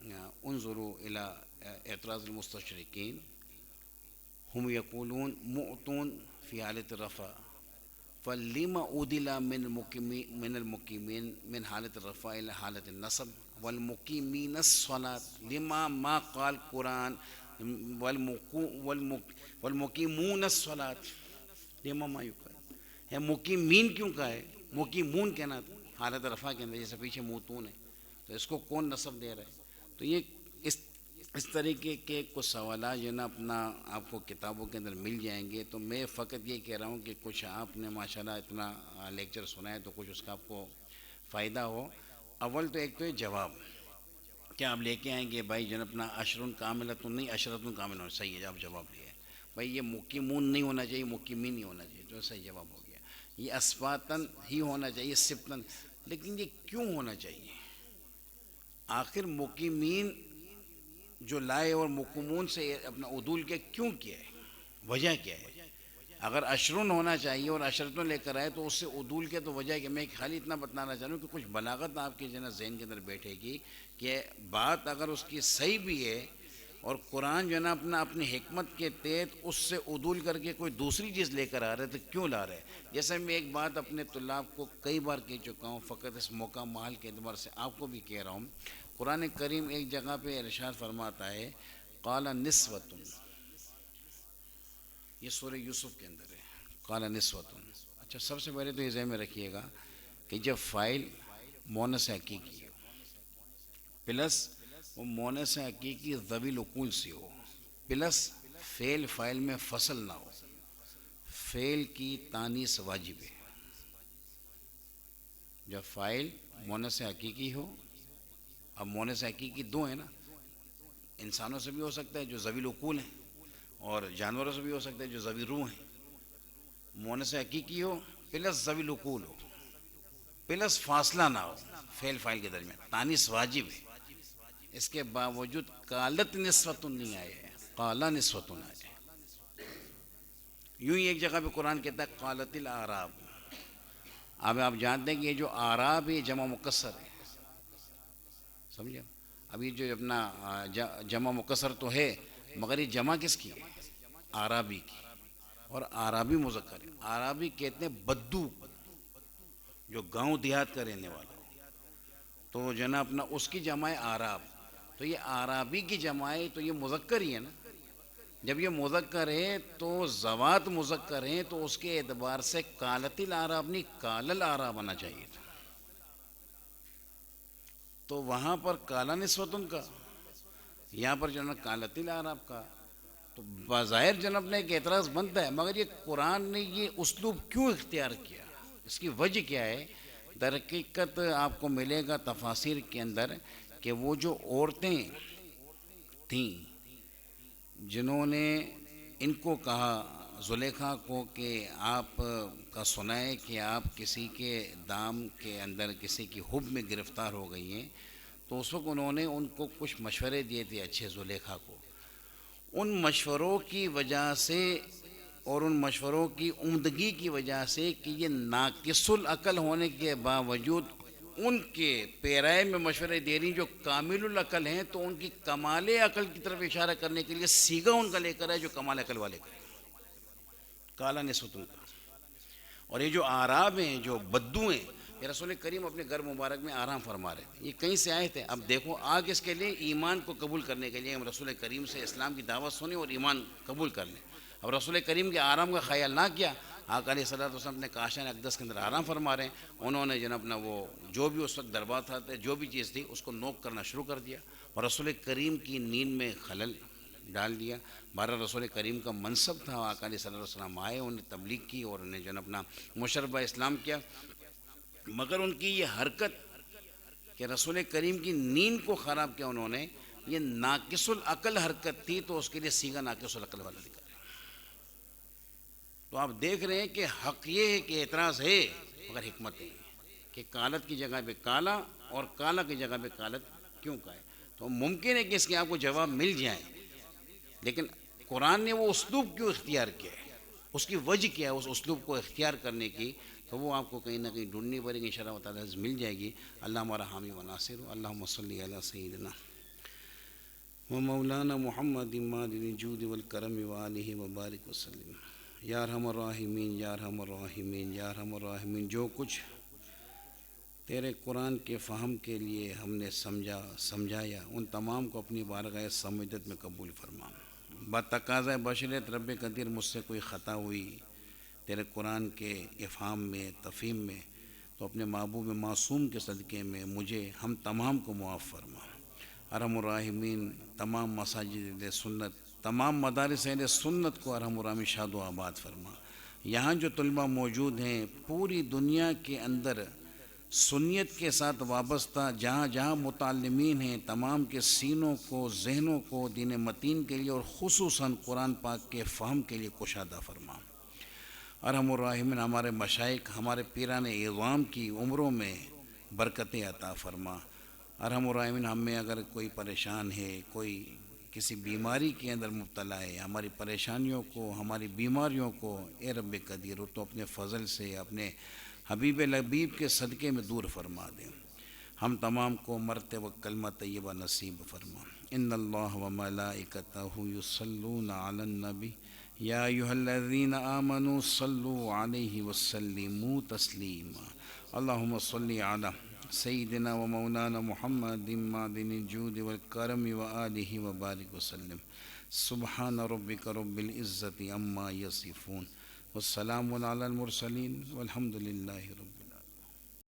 انظروا الى اعتراض المستشرقین هم یقولون مؤتون فی حالت الرفع فلما أُدِلَ من المقيمين من حالة الرفع إلى حالة النصب والمقيمين الصلاة لما ما قال قرآن والمقيمون الصلاة لما ما يقال ہے مقیمین کیوں کہا ہے؟ مقیمون کہنا تھا حالت رفع کے اندر، جیسے پیچھے موتون ہے، تو اس کو کون نصب دے رہا ہے؟ تو یہ اس طریقے کے کچھ سوالات جو ہے نا اپنا آپ کو کتابوں کے اندر مل جائیں گے. تو میں فقط یہ کہہ رہا ہوں کہ کچھ آپ نے ماشاءاللہ اتنا لیکچر سنا ہے تو کچھ اس کا آپ کو فائدہ ہو. اول تو ایک تو یہ جواب کیا آپ لے کے آئیں گے بھائی جن اپنا عشرن کاملۃ نہیں عشرۃ کاملۃ صحیح ہے، آپ جواب لیا بھائی یہ مقیمون نہیں ہونا چاہیے، مقیمین نہیں ہونا چاہیے، تو صحیح جواب ہو گیا. یہ اسباتن ہی ہونا چاہیے، سبتن. لیکن یہ کیوں ہونا چاہیے؟ آخر مقیمین جو لائے اور مقیمون سے اپنا عدول کے کیوں کیا ہے؟ وجہ کیا ہے؟ اگر عشرن ہونا چاہیے اور عشرتن لے کر آئے تو اس سے عدول کے تو وجہ کہ میں خالی اتنا بتانا چاہ رہا ہوں کہ کچھ بلاغت آپ کے جو ذہن کے اندر بیٹھے گی کہ بات اگر اس کی صحیح بھی ہے اور قرآن جو ہے نا اپنی حکمت کے تحت اس سے عدول کر کے کوئی دوسری چیز لے کر آ رہا ہے تو کیوں لا رہا ہے؟ جیسے میں ایک بات اپنے طلاب کو کئی بار کہہ چکا ہوں، فقط اس موقع محل کے اعتبار سے آپ کو بھی کہہ رہا ہوں. قرآن کریم ایک جگہ پہ ارشاد فرماتا ہے قال نسوۃ، یہ سورہ یوسف کے اندر ہے، قال نسوۃ. اچھا سب سے پہلے تو یہ ذہن میں رکھیے گا کہ جب فاعل مؤنث حقیقی ہو پلس وہ مؤنث حقیقی ذوی العقول سے ہو پلس فعل فاعل میں فصل نہ ہو، فعل کی تانیث واجب ہے. جب فاعل مؤنث حقیقی ہو، اب مؤنث حقیقی دو ہیں نا، انسانوں سے بھی ہو سکتا ہے جو ذوی العقول ہیں اور جانوروں سے بھی ہو سکتا ہے جو ذوی روح ہیں. مؤنث حقیقی ہو پلس ذوی العقول ہو پلس فاصلہ نہ ہو فعل فاعل کے درمیان، تانیث واجب ہے. اس کے باوجود قالت نسوۃ نہیں آئے ہیں، قالا نسوۃ آئے ہیں. یوں ہی ایک جگہ پہ قرآن کہتا ہے قالت الاعراب. اب آپ جانتے ہیں کہ یہ جو اعراب ہے جمع مکسر ہے، سمجھے؟ اب یہ جو اپنا جمع مکسر تو ہے مگر یہ جمع کس کی ہے؟ اعرابی کی. اور اعرابی مذکر ہے. اعرابی کہتے ہیں بدو، جو گاؤں دیہات کا رہنے والا ہو، تو جو ہے نا اپنا اس کی جمع ہے اعراب. تو یہ اعرابی کی جمع ہے تو یہ مذکر ہی ہے نا. جب یہ مذکر ہے تو ذوات مذکر ہیں تو اس کے اعتبار سے قالت الاعراب نہیں قال الاعراب آنا چاہیے تھا. تو وہاں پر قالا نسوتن کا، یہاں پر جناب قالت الاعراب کا. تو بظاہر جناب نے ایک اعتراض بنتا ہے، مگر یہ قرآن نے یہ اسلوب کیوں اختیار کیا؟ اس کی وجہ کیا ہے؟ در حقیقت آپ کو ملے گا تفاسیر کے اندر کہ وہ جو عورتیں تھیں جنہوں نے ان کو کہا زلیخا کو کہ آپ کا سنا ہے کہ آپ کسی کے دام کے اندر کسی کی حب میں گرفتار ہو گئی ہیں، تو اس وقت انہوں نے ان کو کچھ مشورے دیے تھے اچھے زلیخا کو. ان مشوروں کی وجہ سے اور ان مشوروں کی عمدگی کی وجہ سے کہ یہ ناقص العقل ہونے کے باوجود ان کے پیرائے میں مشورے دے رہی جو کامل العقل ہیں، تو ان کی کمال عقل کی طرف اشارہ کرنے کے لیے سیگا ان کا لے کر ہے جو کمال عقل والے کا کالا نسوتن کا. اور یہ جو اعراب ہیں جو بدو ہیں، یہ رسول کریم اپنے گھر مبارک میں آرام فرما رہے تھے. یہ کہیں سے آئے تھے؟ اب دیکھو آگ اس کے لیے ایمان کو قبول کرنے کے لیے ہم رسول کریم سے اسلام کی دعوت سنیں اور ایمان قبول کر لیں. اب رسول کریم کے آرام کا خیال نہ کیا، آقا علیہ الصلوۃ والسلام اپنے کاشان اقدس کے اندر آرام فرما رہے ہیں. انہوں نے جناب اپنا وہ جو بھی اس وقت دربار تھا جو بھی چیز تھی اس کو نوک کرنا شروع کر دیا اور رسول کریم کی نیند میں خلل ڈال دیا. بارہ رسول کریم کا منصب تھا، آقا علیہ صلی اللہ علیہ وسلم آئے، انہیں تبلیغ کی اور انہیں جو اپنا مشربہ اسلام کیا. مگر ان کی یہ حرکت کہ رسول کریم کی نیند کو خراب کیا انہوں نے، یہ ناقص العقل حرکت تھی، تو اس کے لیے سیگا ناقص العقل والا نکلا. تو آپ دیکھ رہے ہیں کہ حق یہ ہے کہ اعتراض ہے مگر حکمت ہے کہ قالت کی جگہ پہ کالا اور کالا کی جگہ پہ قالت کیوں کہا ہے. تو ممکن ہے کہ اس کے آپ کو جواب مل جائیں، لیکن قرآن نے وہ اسلوب کیوں اختیار کیا ہے، اس کی وجہ کیا ہے اس اسلوب کو اختیار کرنے کی، تو وہ آپ کو کہیں نہ کہیں ڈھونڈنی پڑے گی. انشاءاللہ تعالیٰ مل جائے گی. اللہ ہمارا حامی و ناصر ہو. اللہم صلی علی سیدنا ومولانا محمد معدن الجود والکرم وآلہ وبارک وسلم۔ یا ارحم الراحمین یا ارحم الراحمین یا ارحم الراحمین، جو کچھ تیرے قرآن کے فہم کے لیے ہم نے سمجھایا ان تمام کو اپنی بارگاہ سمجدت میں قبول فرما۔ بتقاضۂ بشریت رب قدیر مجھ سے کوئی خطا ہوئی تیرے قرآن کے افہام میں تفہیم میں تو اپنے محبوب معصوم کے صدقے میں مجھے ہم تمام کو معاف فرما۔ ارحم الراحمین تمام مساجد اہل سنت، تمام مدارس اہل سنت کو ارحم الراحمین شاد و آباد فرما۔ یہاں جو طلبہ موجود ہیں پوری دنیا کے اندر سنیت کے ساتھ وابستہ جہاں جہاں متعلمین ہیں، تمام کے سینوں کو ذہنوں کو دین متین کے لیے اور خصوصاً قرآن پاک کے فہم کے لیے کشادہ فرما۔ ارحم الراحمین ہمارے مشائخ، ہمارے پیران اعظام کی عمروں میں برکتیں عطا فرما۔ ارحم الراحمین ہم میں اگر کوئی پریشان ہے، کوئی کسی بیماری کے اندر مبتلا ہے، ہماری پریشانیوں کو، ہماری بیماریوں کو اے رب قدیر تو اپنے فضل سے اپنے حبیب لبیب کے صدقے میں دور فرما دیں۔ ہم تمام کو مرتے وقت کلمہ طیبہ نصیب فرما۔ ان اللہ و ملائکتہ یصلون علی النبی یا ایھا الذین آمنوا صلوا علیہ وسلموا تسلیما۔ اللہم صلی علی سیدنا و مولانا محمد معدن الجود والکرم وآلہ وبارک وسلم۔ سبحان ربک رب العزت عما یصفون والسلام علی المرسلین والحمد للہ رب العالمین۔